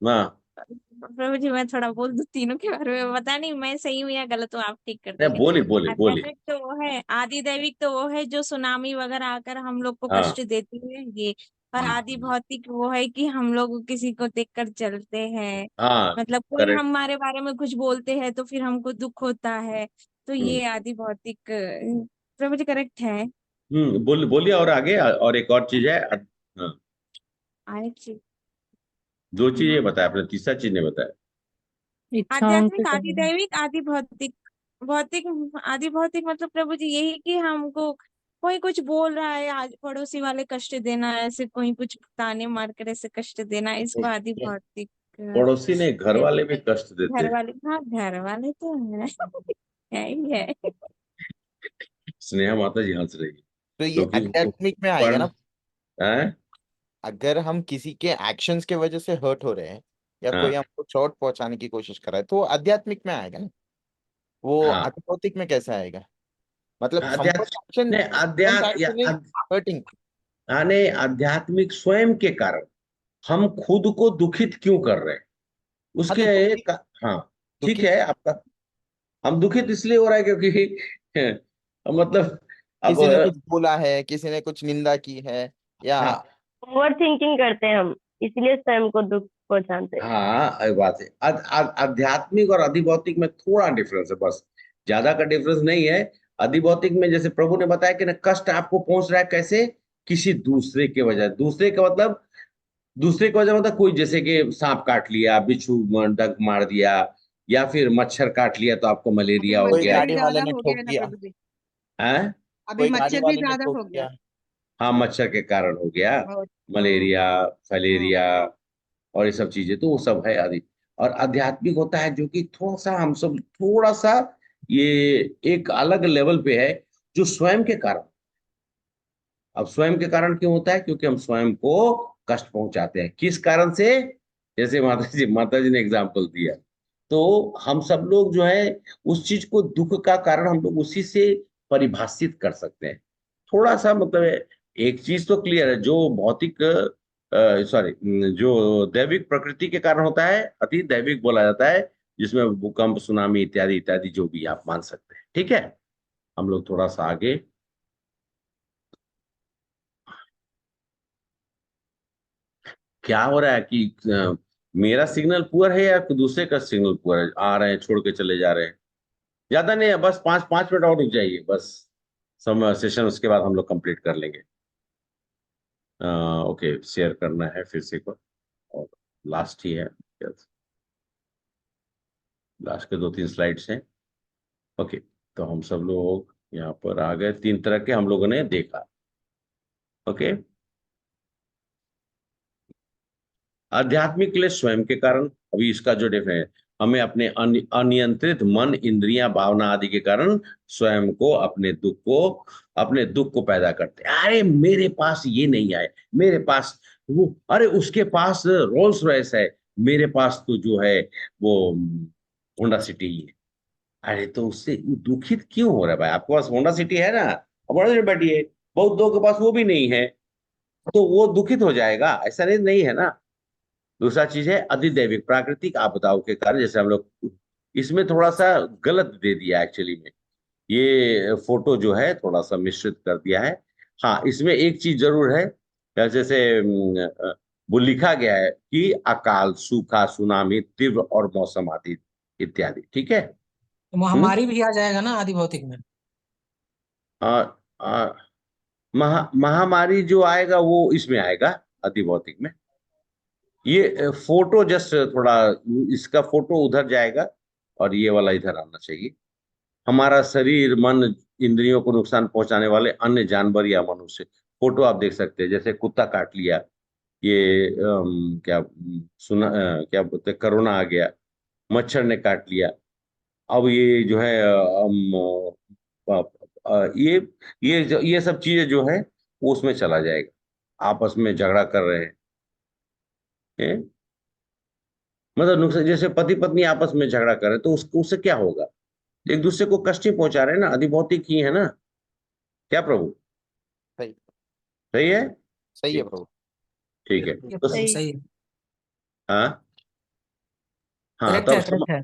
हाँ प्रभु जी मैं थोड़ा बोल दूं तीनों के बारे में, पता नहीं मैं सही हूँ या गलत हूँ, आप ठीक कर नहीं, देंगे। बोलिए बोलिए बोलिए। आध्यात्मिक तो वो है, आदि दैविक तो वो है जो सुनामी वगैरह आकर हम लोग को हाँ कष्ट देती है ये। और आदि भौतिक वो है कि हम लोग किसी को देखकर चलते हैं, हाँ मतलब कोई करेक्ट। हमारे बारे में कुछ बोलते हैं तो फिर हमको दुख होता है। तो हम्म ये आदि भौतिक प्रभु जी करेक्ट है। बोलिए बोलिए और आगे, और एक और चीज है। हाँ आए जी। 2 चीजें बताया आपने, तीसरा चीज नहीं बताया। इच्छाओं के आध्यात्मिक, आदि कारण। दैविक, आदि भौतिक। भौतिक, आदि भौतिक मतलब प्रभु जी यही कि हमको कोई कुछ बोल रहा है, आज पड़ोसी वाले कष्ट देना, ऐसे कोई कुछ ताने मार कर ऐसे कष्ट देना, इसको आदि भौतिक पड़ोसी नहीं, घर कहते वाले भी कष्ट हैं। देते घर हैं। वाले, हाँ घर वाले तो है। है ही है। स्नेहा माता जी हंस रही है तो ये क्योंकि उनको आध्यात्मिक में आएगा पढ़ ना। है। अगर हम किसी के एक्शंस के वजह से हर्ट हो रहे हैं या कोई हाँ हमको चोट पहुंचाने की कोशिश कर रहा है, तो वो आध्यात्मिक में आएगा ना। वो हाँ अधभौतिक में कैसे आएगा? मतलब आध्यात्म एक्शन, नहीं एक्चुअली हर्टिंग। नहीं आध्यात्मिक स्वयं के कारण हम खुद को दुखित क्यों कर रहे हैं हाँ उसके तो एक। हाँ ठीक दुखी है आपका। हम दुखित इसलिए हो रहा है क्योंकि मतलब अब किसी ने कुछ बोला है, किसी ने कुछ निंदा की है, या हाँ ओवर थिंकिंग करते हैं हम, इसलिए स्वयं को दुख पहुंचाते हैं। हाँ ये बात है। आध्यात्मिक और अधिभौतिक में थोड़ा डिफरेंस है बस, ज्यादा का डिफरेंस नहीं है। अधिभौतिक में जैसे प्रभु ने बताया कि ना कष्ट आपको पहुंच रहा है कैसे, किसी दूसरे के वजह, दूसरे का मतलब दूसरे की वजह मतलब कोई जैसे कि सांप काट लिया, बिच्छू डंक मार दिया, या फिर मच्छर काट लिया तो आपको अभी मलेरिया हो कोई मच्छर गया भी गाड़ी वाले ज्यादा ने हो ठोक गया ना दिया, प्रभु जी। है। अभी कोई गाड़ी मच्छर भी वाले ने ज्यादा ठोक हो गया। दिया। हाँ, मच्छर के कारण हो गया बहुत। हाँ। मलेरिया, हाँ। फलेरिया, और ये सब चीजें, तो वो सब है आदि। और आध्यात्मिक होता है जो कि थोड़ा सा हम सब थोड़ा सा ये एक अलग लेवल पे है, जो स्वयं के कारण। अब स्वयं के कारण क्यों होता है? क्योंकि हम स्वयं को कष्ट पहुंचाते हैं। किस कारण से? जैसे माता जी ने एग्जाम्पल दिया, तो हम सब लोग जो है उस चीज को, दुख का कारण हम लोग उसी से परिभाषित कर सकते हैं। थोड़ा सा मतलब एक चीज तो क्लियर है, जो भौतिक सॉरी, जो दैविक प्रकृति के कारण होता है, अति दैविक बोला जाता है, जिसमें भूकंप, सुनामी इत्यादि इत्यादि जो भी आप मान सकते हैं। ठीक है, हम लोग थोड़ा सा आगे। क्या हो रहा है कि मेरा सिग्नल पुअर है या दूसरे का सिग्नल पुअर है? आ रहे हैं, छोड़ के चले जा रहे हैं। ज्यादा नहीं है, बस 5 5 मिनट और रुक जाइए बस। समय सेशन उसके बाद हम लोग कंप्लीट कर लेंगे। ओके, शेयर करना है फिर से एक बार, और लास्ट ही है, लास्ट के 2 3 स्लाइड्स हैं। ओके, तो हम सब लोग यहाँ पर आ गए। 3 तरह के हम लोगों ने देखा। ओके, आध्यात्मिक क्लेश स्वयं के कारण। अभी इसका जो डेफिनेशन, हमें अपने अनियंत्रित मन, इंद्रियां, भावना आदि के कारण स्वयं को, अपने दुख को पैदा करते हैं। अरे मेरे पास ये नहीं आए, मेरे पास वो, अरे उसके पास रोल्स रॉयस है, मेरे पास तो जो है वो होंडा सिटी ही है। अरे तो उससे दुखित क्यों हो रहा है भाई? आपके पास होंडा सिटी है ना, बड़े देर बैठिए। बहुत लोगों के पास वो भी नहीं है, तो वो दुखित हो जाएगा? ऐसा नहीं है ना। दूसरा चीज है अधिदैविक, प्राकृतिक आपदाओं के कारण, जैसे हम लोग इसमें थोड़ा सा गलत दे दिया एक्चुअली में, ये फोटो जो है थोड़ा सा मिश्रित कर दिया है। हाँ, इसमें एक चीज जरूर है, जैसे वो लिखा गया है कि अकाल, सूखा, सुनामी, तीव्र और मौसम आदि इत्यादि। ठीक है। तो महामारी भी आ जाएगा ना आदि भौतिक में। आ, आ, महामारी जो आएगा वो इसमें आएगा, अति भौतिक में। ये फोटो जस्ट थोड़ा, इसका फोटो उधर जाएगा और ये वाला इधर आना चाहिए। हमारा शरीर, मन, इंद्रियों को नुकसान पहुंचाने वाले अन्य जानवर या मनुष्य। फोटो आप देख सकते हैं, जैसे कुत्ता काट लिया, ये क्या बोलते हैं, कोरोना आ गया, मच्छर ने काट लिया। अब ये जो है ये सब चीजें जो है वो उसमें चला जाएगा। आपस में झगड़ा कर रहे हैं, मतलब नुकसान, जैसे पति पत्नी आपस में झगड़ा कर रहे हैं, तो उसको, उससे क्या होगा? एक दूसरे को कष्ट ही पहुंचा रहे हैं ना, अधिभौतिक ही है ना। क्या प्रभु? सही, सही है। सही है ठीक, प्रभु। ठीक है। ये तो प्रभु सही है। हाँ, हाँ करेक्ट तब है, करेक्ट है।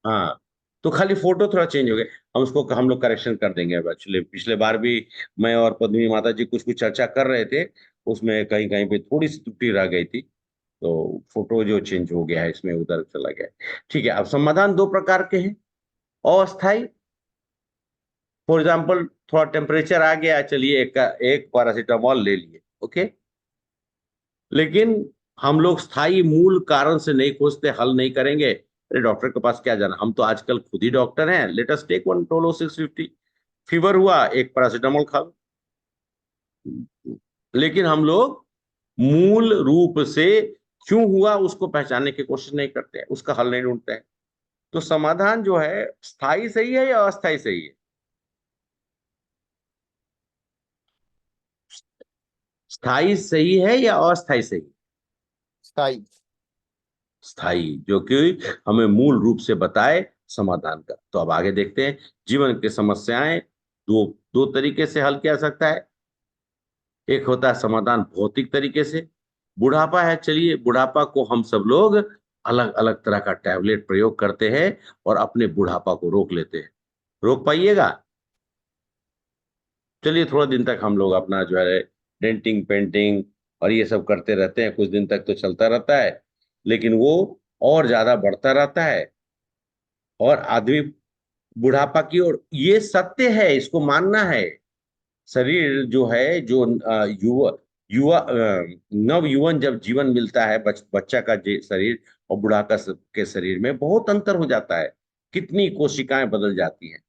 हाँ, तो खाली फोटो थोड़ा चेंज हो गया, हम उसको, हम लोग करेक्शन कर देंगे। एक्चुअली पिछले बार भी मैं और पद्मिनी माता जी कुछ कुछ चर्चा कर रहे थे, उसमें कहीं कहीं पे थोड़ी सी त्रुटि रह गई थी, तो फोटो जो चेंज हो गया है इसमें उधर चला गया है। ठीक है, अब समाधान 2 प्रकार के हैं। अस्थाई, फॉर एग्जाम्पल थोड़ा टेम्परेचर आ गया, चलिए एक पैरासीटामोल ले लिए, ओके। लेकिन हम लोग स्थायी मूल कारण से नहीं खोजते, हल नहीं करेंगे। अरे डॉक्टर के पास क्या जाना, हम तो आजकल खुद ही डॉक्टर हैं। Let us take one Dolo 650, fever हुआ, एक पैरासीटामोल खा लो। लेकिन हम लोग मूल रूप से क्यों हुआ उसको पहचानने की कोशिश नहीं करते हैं, उसका हल नहीं ढूंढते हैं। तो समाधान जो है, स्थायी सही है या अस्थायी सही है? स्थायी सही है या अस्थायी सही? स्थाई। स्थायी, जो कि हमें मूल रूप से बताए समाधान का। तो अब आगे देखते हैं। जीवन की समस्याएं दो दो तरीके से हल किया जा सकता है। एक होता है समाधान भौतिक तरीके से। बुढ़ापा है, चलिए बुढ़ापा को हम सब लोग अलग अलग तरह का टैबलेट प्रयोग करते हैं और अपने बुढ़ापा को रोक लेते हैं। रोक पाइएगा? चलिए थोड़ा दिन तक हम लोग अपना जो है डेंटिंग, पेंटिंग और ये सब करते रहते हैं, कुछ दिन तक तो चलता रहता है, लेकिन वो और ज्यादा बढ़ता रहता है और आदमी बुढ़ापा की ओर, ये सत्य है, इसको मानना है। शरीर जो है, जो युवा नव युवन जब जीवन मिलता है बच्चा का शरीर और बुढ़ापा के शरीर में बहुत अंतर हो जाता है, कितनी कोशिकाएं बदल जाती हैं।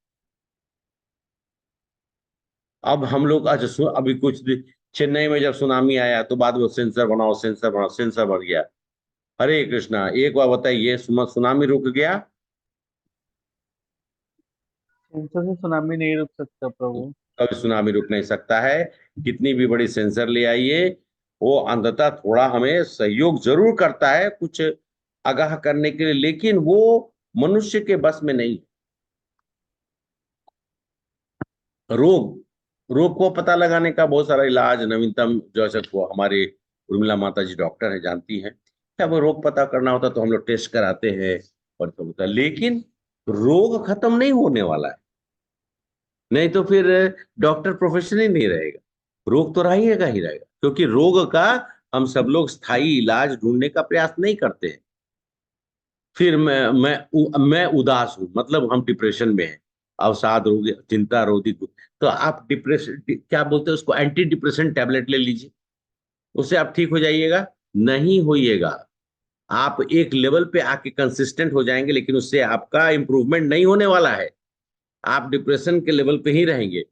अब हम लोग अभी चेन्नई में जब सुनामी आया तो बाद में सेंसर बनाओ, सेंसर बनाओ, सेंसर बन गया। हरे कृष्णा, एक बार बताइए, सुनामी रुक गया? सेंसर से सुनामी नहीं रुक सकता प्रभु। कभी सुनामी रुक नहीं सकता है, कितनी भी बड़ी सेंसर ले आइए, वो अंततः थोड़ा हमें सहयोग जरूर करता है कुछ आगाह करने के लिए, लेकिन वो मनुष्य के बस में नहीं। रोग को पता लगाने का बहुत सारा इलाज, नवीनतम जैसे हमारे उर्मिला माता जी डॉक्टर है, जानती हैं, जब रोग पता करना होता तो हम लोग टेस्ट कराते हैं और तो होता है, लेकिन रोग खत्म नहीं होने वाला है, नहीं तो फिर डॉक्टर प्रोफेशन ही नहीं रहेगा, रोग तो रहेगा ही रहेगा, क्योंकि रोग का हम सब लोग स्थायी इलाज ढूंढने का प्रयास नहीं करते हैं। फिर मैं उदास हूं, मतलब हम डिप्रेशन में हैं, अवसाद रोगी, चिंता रोगी, तो आप डिप्रेशन क्या बोलते हैं उसको, एंटी डिप्रेशन टैबलेट ले लीजिए, उससे आप ठीक हो जाइएगा? नहीं होइएगा। आप एक लेवल पे आके कंसिस्टेंट हो जाएंगे, लेकिन उससे आपका इंप्रूवमेंट नहीं होने वाला है, आप डिप्रेशन के लेवल पे ही रहेंगे।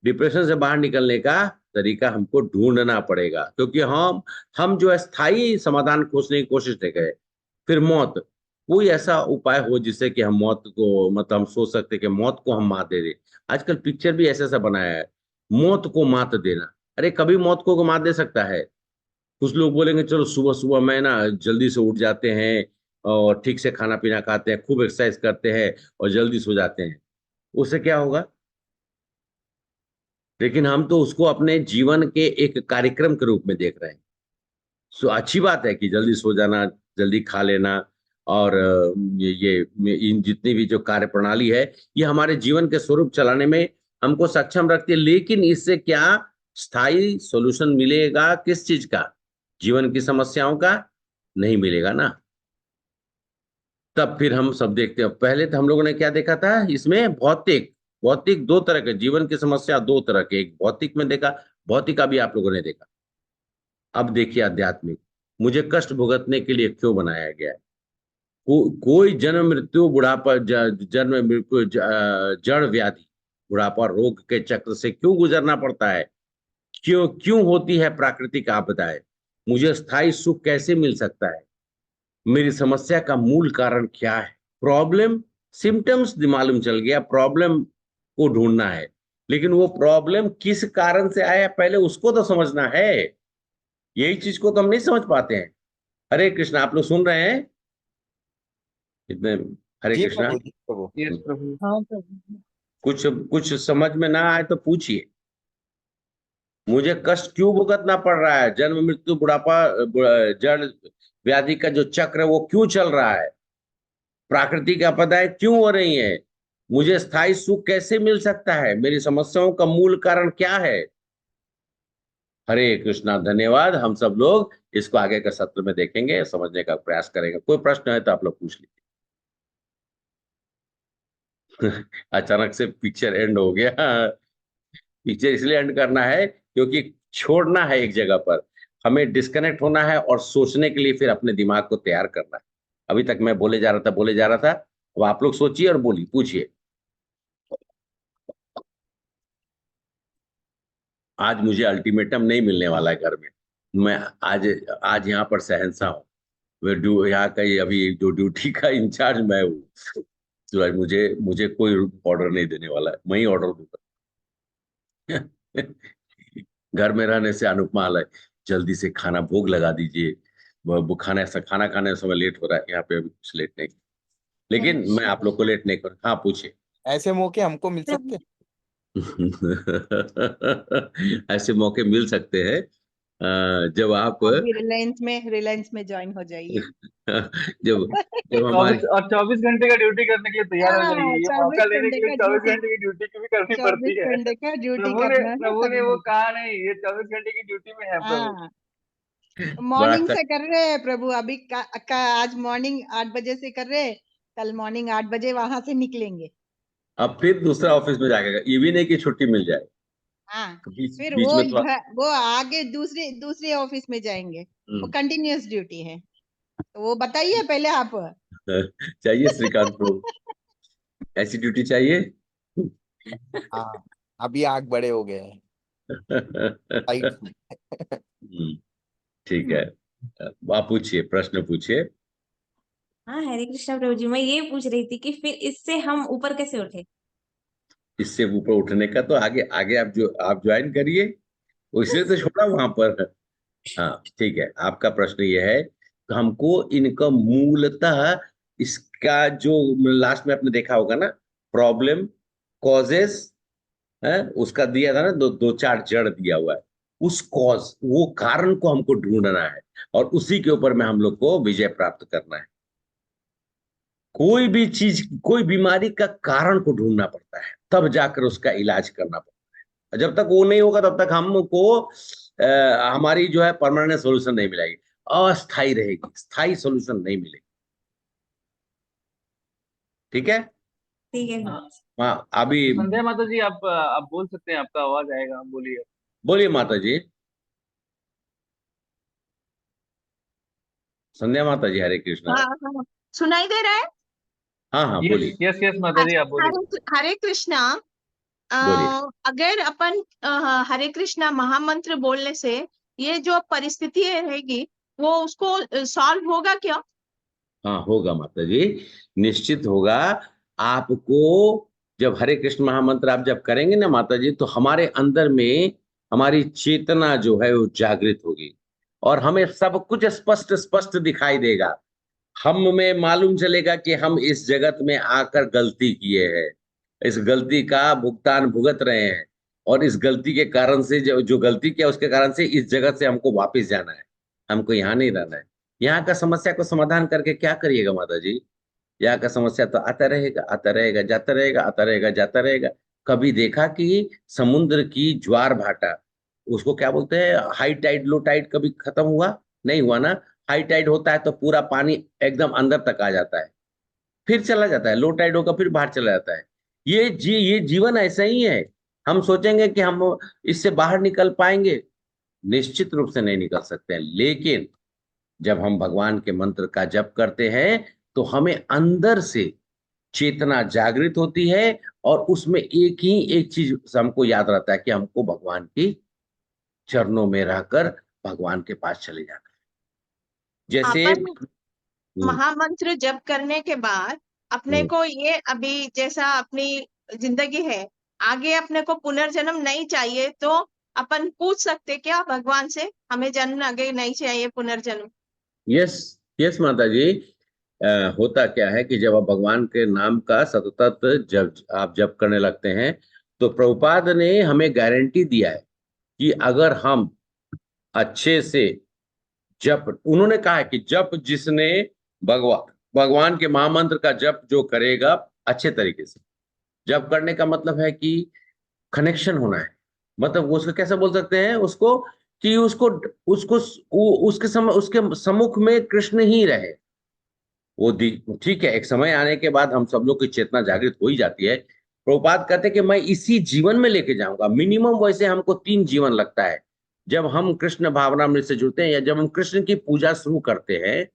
डिप्रेशन से बाहर निकलने का तरीका हमको ढूंढना पड़ेगा, क्योंकि हम जो स्थायी समाधान खोजने की कोशिश नहीं करें। फिर मौत, कोई ऐसा उपाय हो जिससे कि हम मौत को, मतलब हम सोच सकते कि मौत को हम मात दे दें। आजकल पिक्चर भी ऐसा बनाया है, मौत को मात देना। अरे कभी मौत को मात दे सकता है? कुछ लोग बोलेंगे चलो सुबह सुबह में ना जल्दी से उठ जाते हैं और ठीक से खाना पीना खाते हैं, खूब एक्सरसाइज करते हैं और जल्दी सो जाते हैं, उससे क्या होगा? लेकिन हम तो उसको अपने जीवन के एक कार्यक्रम के रूप में देख रहे हैं। सो अच्छी बात है कि जल्दी सो जाना, जल्दी खा लेना, और इन जितनी भी जो कार्य प्रणाली है, ये हमारे जीवन के स्वरूप चलाने में हमको सक्षम रखती है, लेकिन इससे क्या स्थायी सॉल्यूशन मिलेगा? किस चीज का? जीवन की समस्याओं का नहीं मिलेगा ना। तब फिर हम सब देखते हैं, पहले तो हम लोगों ने क्या देखा था इसमें, भौतिक दो तरह के जीवन की समस्या, दो तरह के, एक भौतिक में देखा, भौतिक अभी आप लोगों ने देखा। अब देखिए आध्यात्मिक, मुझे कष्ट भुगतने के लिए क्यों बनाया गया है? कोई जन्म मृत्यु बुढ़ापा, जन्म मृत्यु, जड़ व्याधि, बुढ़ापा, रोग के चक्र से क्यों गुजरना पड़ता है? क्यों क्यों होती है प्राकृतिक आपदाएं? मुझे स्थायी सुख कैसे मिल सकता है? मेरी समस्या का मूल कारण क्या है? प्रॉब्लम, सिम्टम्स मालूम चल गया, प्रॉब्लम को ढूंढना है, लेकिन वो प्रॉब्लम किस कारण से आया पहले उसको तो समझना है। यही चीज को तो हम नहीं समझ पाते हैं। हरे कृष्णा, आप लोग सुन रहे हैं इतने? हरे जी कृष्णा। प्रभु, जी प्रभु। यस प्रभु। हाँ प्रभु। कुछ कुछ समझ में ना आए तो पूछिए। मुझे कष्ट क्यों भुगतना पड़ रहा है? जन्म मृत्यु बुढ़ापा, जड़ व्याधि का जो चक्र है वो क्यों चल रहा है? प्राकृतिक आपदाएं क्यों हो रही हैं? मुझे स्थायी सुख कैसे मिल सकता है? मेरी समस्याओं का मूल कारण क्या है? हरे कृष्णा, धन्यवाद। हम सब लोग इसको आगे के सत्र में देखेंगे, समझने का प्रयास करेंगे। कोई प्रश्न है तो आप लोग पूछ लीजिए। अचानक से पिक्चर एंड हो गया। पिक्चर इसलिए एंड करना है क्योंकि छोड़ना है एक जगह पर, हमें डिस्कनेक्ट होना है और सोचने के लिए फिर अपने दिमाग को तैयार करना है। अभी तक मैं बोले जा रहा था, अब आप लोग सोचिए और बोलिए, पूछिए। आज मुझे अल्टीमेटम नहीं मिलने वाला है घर में। मैं आज आज यहाँ पर शहंशाह हूँ, यहाँ का अभी जो ड्यूटी का इंचार्ज मैं हूँ, तो आज मुझे मुझे कोई ऑर्डर नहीं देने वाला है, मैं ही ऑर्डर दूंगा। घर में रहने से अनुपमा है, जल्दी से खाना भोग लगा दीजिए, वो खाना खाने समय लेट हो रहा है, यहाँ पे अभी कुछ लेट नहीं, लेकिन मैं आप लोग को लेट नहीं कर। हाँ पूछिए। ऐसे मौके हमको मिल सकते हैं? ऐसे मौके मिल सकते हैं जब आप आप भी रिलायंस में ज्वाइन हो जाइए। जब जब हमारी 24 घंटे का ड्यूटी करने के लिए तैयार हो जाइए। हाँ, ये 24 मौका लेने घंटे के लिए का 24 ड्यूटी, घंटे की ड्यूटी की भी करनी 24 पड़ती है। घंटे का ड्यूटी प्रभु ने करना है प्रभु ने वो तभी। कहा नहीं, ये 24 घंटे की ड्यूटी में है प्रभु। हाँ, बड़ा मॉर्निंग से कर रहे हैं प्रभु। अभी आज मॉर्निंग 8 बजे से कर रहे हैं, कल मॉर्निंग 8 बजे वहां से निकलेंगे। अब फिर दूसरा ऑफिस में जाएगा, ये भी नहीं कि छुट्टी मिल जाए। हाँ, बीच फिर बीच वो में थोड़ा वो आगे दूसरे दूसरे ऑफिस में जाएंगे, वो कंटिन्यूअस ड्यूटी है। तो वो बताइए पहले आप। चाहिए श्रीकांत प्रभु, ऐसी ड्यूटी चाहिए। हाँ, अभी आग बड़े हो गए हैं साइट में। ठीक है, आप पूछिए, प्रश्न पूछिए। हाँ, हरे कृष्णा प्रभु जी, मैं ये पूछ रही थी कि फिर इससे हम ऊपर कैसे उठे? इससे ऊपर उठने का तो आगे आगे आप ज्वाइन करिए, उसने तो छोड़ा वहां पर। हाँ ठीक है, आपका प्रश्न ये है कि हमको इनका मूलतः इसका जो लास्ट में आपने देखा होगा ना, प्रॉब्लम, कॉजेस है, उसका दिया था ना, दो चार जड़ दिया हुआ है। उस कॉज, वो कारण को हमको ढूंढना है और उसी के ऊपर में हम लोग को विजय प्राप्त करना है। कोई भी चीज, कोई बीमारी का कारण को ढूंढना पड़ता है, तब जाकर उसका इलाज करना पड़ता है। जब तक वो नहीं होगा तब तक हमको हमारी जो है परमानेंट सोल्यूशन नहीं मिलेगी, अस्थाई रहेगी, स्थायी सोल्यूशन नहीं मिलेगी। ठीक है। ठीक है। हाँ अभी संध्या माता जी, आप बोल सकते हैं, आपका आवाज आएगा, आप बोलिए। बोलिए माता जी, संध्या माता जी, हरे कृष्णा। हाँ हाँ, सुनाई दे रहा है। हाँ हाँ यस बोलिए यस यस माता जी, आप बोलिए। हरे कृष्णा। बोलिए। अगर अपन हरे कृष्णा महामंत्र बोलने से ये जो परिस्थिति रहेगी वो उसको सॉल्व होगा क्या? हाँ होगा माता जी, निश्चित होगा। आपको जब हरे कृष्ण महामंत्र आप जब करेंगे ना माता जी, तो हमारे अंदर में हमारी चेतना जो है वो जागृत होगी और हमें सब कुछ स्पष्ट स्पष्ट दिखाई देगा। हम में मालूम चलेगा कि हम इस जगत में आकर गलती किए हैं, इस गलती का भुगतान भुगत रहे हैं और इस गलती के कारण से जो गलती किया उसके कारण से इस जगत से हमको वापस जाना है, हमको यहाँ नहीं रहना है। यहाँ का समस्या को समाधान करके क्या करिएगा माता जी? यहाँ का समस्या तो आता रहेगा, आता रहेगा, जाता रहेगा, आता रहेगा, जाता रहेगा। कभी देखा कि समुद्र की ज्वार भाटा, उसको क्या बोलते हैं, हाई टाइड लो टाइड, कभी खत्म हुआ? नहीं हुआ ना। हाई टाइड होता है तो पूरा पानी एकदम अंदर तक आ जाता है, फिर चला जाता है, लो टाइड होगा फिर बाहर चला जाता है। ये जीवन ऐसा ही है। हम सोचेंगे कि हम इससे बाहर निकल पाएंगे, निश्चित रूप से नहीं निकल सकते हैं। लेकिन जब हम भगवान के मंत्र का जप करते हैं तो हमें अंदर से चेतना जागृत होती है और उसमें एक चीज हमको याद रहता है कि हमको भगवान की चरणों में रहकर भगवान के पास चले जाना है। जैसे अपन महामंत्र जप करने के बाद अपने को ये अभी जैसा अपनी जिंदगी है, आगे अपने को पुनर्जन्म नहीं चाहिए तो अपन पूछ सकते क्या भगवान से, हमें जन्म आगे नहीं चाहिए पुनर्जन्म? यस यस माता जी। होता क्या है कि जब आप भगवान के नाम का सतत जब आप जप करने लगते हैं तो प्रभुपाद ने हमें गारंटी दिया है कि अगर हम अच्छे से जप, उन्होंने कहा है कि जप जिसने भगवान के महामंत्र का जप जो करेगा अच्छे तरीके से, जप करने का मतलब है कि कनेक्शन होना है। मतलब वो उसको कैसे बोल सकते हैं उसको, कि उसको उसको उसके सम्मुख में कृष्ण ही रहे। वो ठीक है, एक समय आने के बाद हम सब लोग की चेतना जागृत हो ही जाती है। प्रभुपाद कहते हैं कि मैं इसी जीवन में लेके जाऊंगा। मिनिमम वैसे हमको 3 जीवन लगता है जब हम कृष्ण भावनामृत से जुड़ते हैं या जब हम कृष्ण की पूजा शुरू करते हैं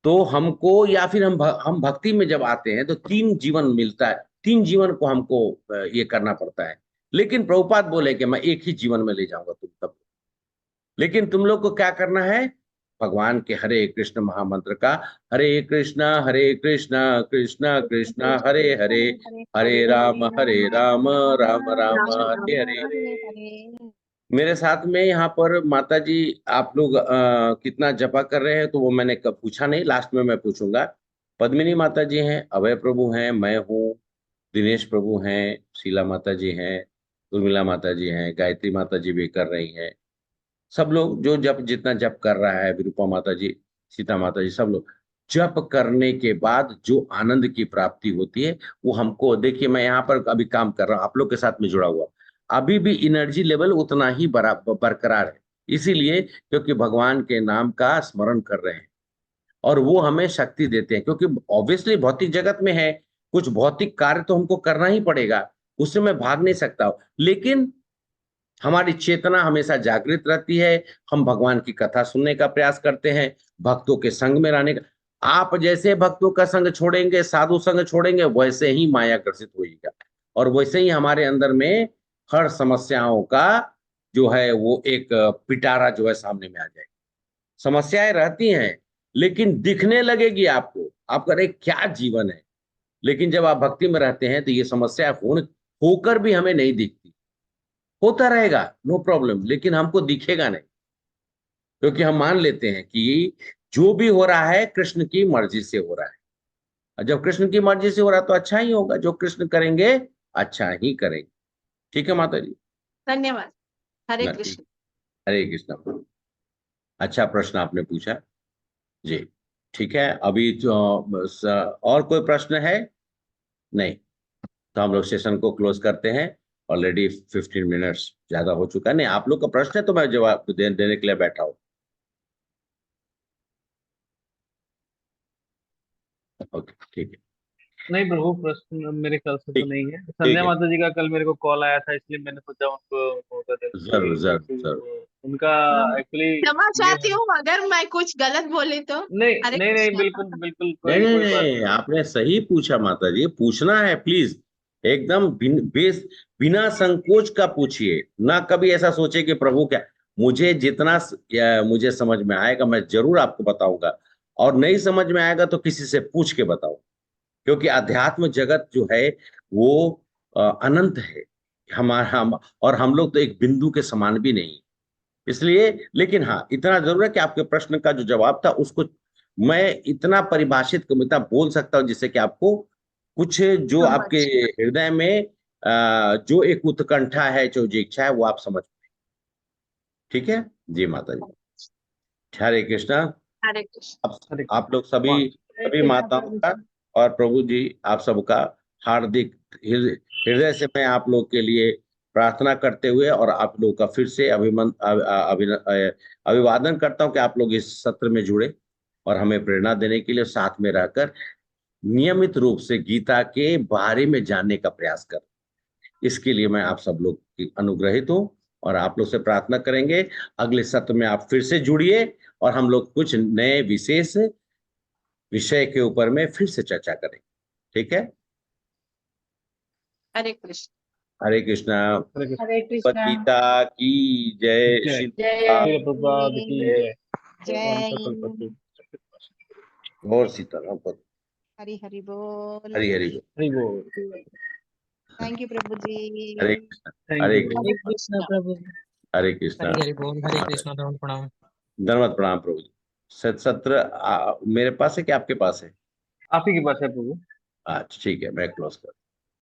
तो हमको, या फिर हम भक्ति में जब आते हैं तो 3 जीवन मिलता है। 3 जीवन को हमको ये करना पड़ता है। लेकिन प्रभुपाद बोले कि मैं एक ही जीवन में ले जाऊंगा तुम तब। लेकिन तुम लोग को क्या करना है? भगवान के हरे कृष्ण महामंत्र का, हरे कृष्णा कृष्णा कृष्णा हरे हरे, हरे राम राम राम हरे हरे। मेरे साथ में यहाँ पर माता जी, आप लोग कितना जपा कर रहे हैं तो वो मैंने कब पूछा नहीं, लास्ट में मैं पूछूंगा। पद्मिनी माता जी हैं, अभय प्रभु हैं, मैं हूँ, दिनेश प्रभु हैं, शीला माता जी हैं, उर्मिला माता जी हैं, गायत्री माता जी भी कर रही हैं। सब लोग जो जप जितना जप कर रहा है, विरूपा माता जी, सीता माता जी, सब लोग जप करने के बाद जो आनंद की प्राप्ति होती है वो हमको, देखिए मैं यहाँ पर अभी काम कर रहा हूँ, आप लोग के साथ में जुड़ा हुआ, अभी भी एनर्जी लेवल उतना ही बरकरार है। इसीलिए क्योंकि भगवान के नाम का स्मरण कर रहे हैं और वो हमें शक्ति देते हैं। क्योंकि ऑब्वियसली भौतिक जगत में है, कुछ भौतिक कार्य तो हमको करना ही पड़ेगा, उससे मैं भाग नहीं सकता हूं। लेकिन हमारी चेतना हमेशा जागृत रहती है। हम भगवान की कथा सुनने का प्रयास करते हैं, भक्तों के संग में रहने का। आप जैसे भक्तों का संग छोड़ेंगे, साधु संग छोड़ेंगे, वैसे ही माया ग्रसित होइएगा, और वैसे ही हमारे अंदर में हर समस्याओं का जो है वो एक पिटारा जो है सामने में आ जाएगा। समस्याएं रहती हैं, लेकिन दिखने लगेगी आपको, आप कह रहे क्या जीवन है। लेकिन जब आप भक्ति में रहते हैं तो ये समस्या होकर भी हमें नहीं दिखती। होता रहेगा, नो प्रॉब्लम, लेकिन हमको दिखेगा नहीं, क्योंकि हम मान लेते हैं कि जो भी हो रहा है कृष्ण की मर्जी से हो रहा है। और जब कृष्ण की मर्जी से हो रहा है तो अच्छा ही होगा, जो कृष्ण करेंगे अच्छा ही करेंगे। ठीक है माता जी, धन्यवाद। हरे ना, कृष्ण। हरे कृष्ण। अच्छा प्रश्न आपने पूछा जी, ठीक है। अभी जो और कोई प्रश्न है? नहीं, तो हम लोग सेशन को क्लोज करते हैं। ऑलरेडी 15 मिनट्स ज्यादा हो चुका है। नहीं, आप लोग का प्रश्न है तो मैं जवाब देने के लिए बैठा हूँ। ओके, ठीक है, नहीं प्रभु, प्रश्न मेरे ख्याल से तो ठीक नहीं है। ठीक संध्या है, माता जी का कल मेरे को कॉल आया था, इसलिए मैंने सोचा उनको मौका देना जरूर चाहिए, जरूर क्योंकि जरूर। उनका एक्चुअली क्षमा ये चाहती है। हूँ अगर मैं कुछ गलत बोली तो। नहीं हरे नहीं नहीं, कृष्णा। बिल्कुल बिल्कुल, नहीं कोई नहीं कोई बात नहीं, नहीं। आपने सही पूछा माता जी, पूछना है प्लीज, एकदम बिना संकोच का पूछिए। ना कभी ऐसा सोचे कि प्रभु क्या, मुझे जितना मुझे समझ में आएगा मैं जरूर आपको बताऊंगा, और नहीं समझ में आएगा तो किसी से पूछ के बताऊं, क्योंकि अध्यात्म जगत जो है वो अनंत है। और हम लोग तो एक बिंदु के समान भी नहीं, इसलिए। लेकिन हाँ, इतना जरूर है कि आपके प्रश्न का जो जवाब था उसको मैं इतना परिभाषित कविता बोल सकता हूं जिससे कि आपको कुछ जो आपके समझ। हृदय में जो एक उत्कंठा है, जो इच्छा है, वो आप समझ पाए। ठीक है जी माता जी, हरे कृष्णा। हरे कृष्ण। आप हरे आप लोग सभी कृष्ण। सभी माताओं का और प्रभु जी आप सबका हार्दिक हृदय से मैं आप लोग के लिए प्रार्थना करते हुए और आप लोग का फिर से अभिवादन करता हूं कि आप लोग इस सत्र में जुड़े और हमें प्रेरणा देने के लिए साथ में रहकर नियमित रूप से गीता के बारे में जानने का प्रयास कर। इसके लिए मैं आप सब लोग की अनुग्रहित हूँ और आप लोग से प्रार्थना करेंगे अगले सत्र में आप फिर से जुड़िए और हम लोग कुछ नए विशेष विषय के ऊपर में फिर से चर्चा करेंगे। ठीक है, हरे कृष्ण। हरे कृष्णा। हरे कृष्ण। हरे कृष्णा। गीता की जय, जय। श्री जय। श्री प्रभुपाद की जय, जय। भगवान जय का कल्पतरु। और सीताराम पद। हरि हरि बोल। हरि हरि बोल। हरि बोल। थैंक यू प्रभु जी। हरे कृष्णा, थैंक हरे यू कृष्णा, हरे प्रभु। कृष्णा प्रभु। हरे कृष्णा। हरि हरि बोल। हरे कृष्णा। दंड प्रणाम। धन्यवाद, प्रणाम प्रभु जी। सत्र मेरे पास है कि आपके पास है? आप ही के पास है प्रभु। अच्छा ठीक है, मैं क्लोज कर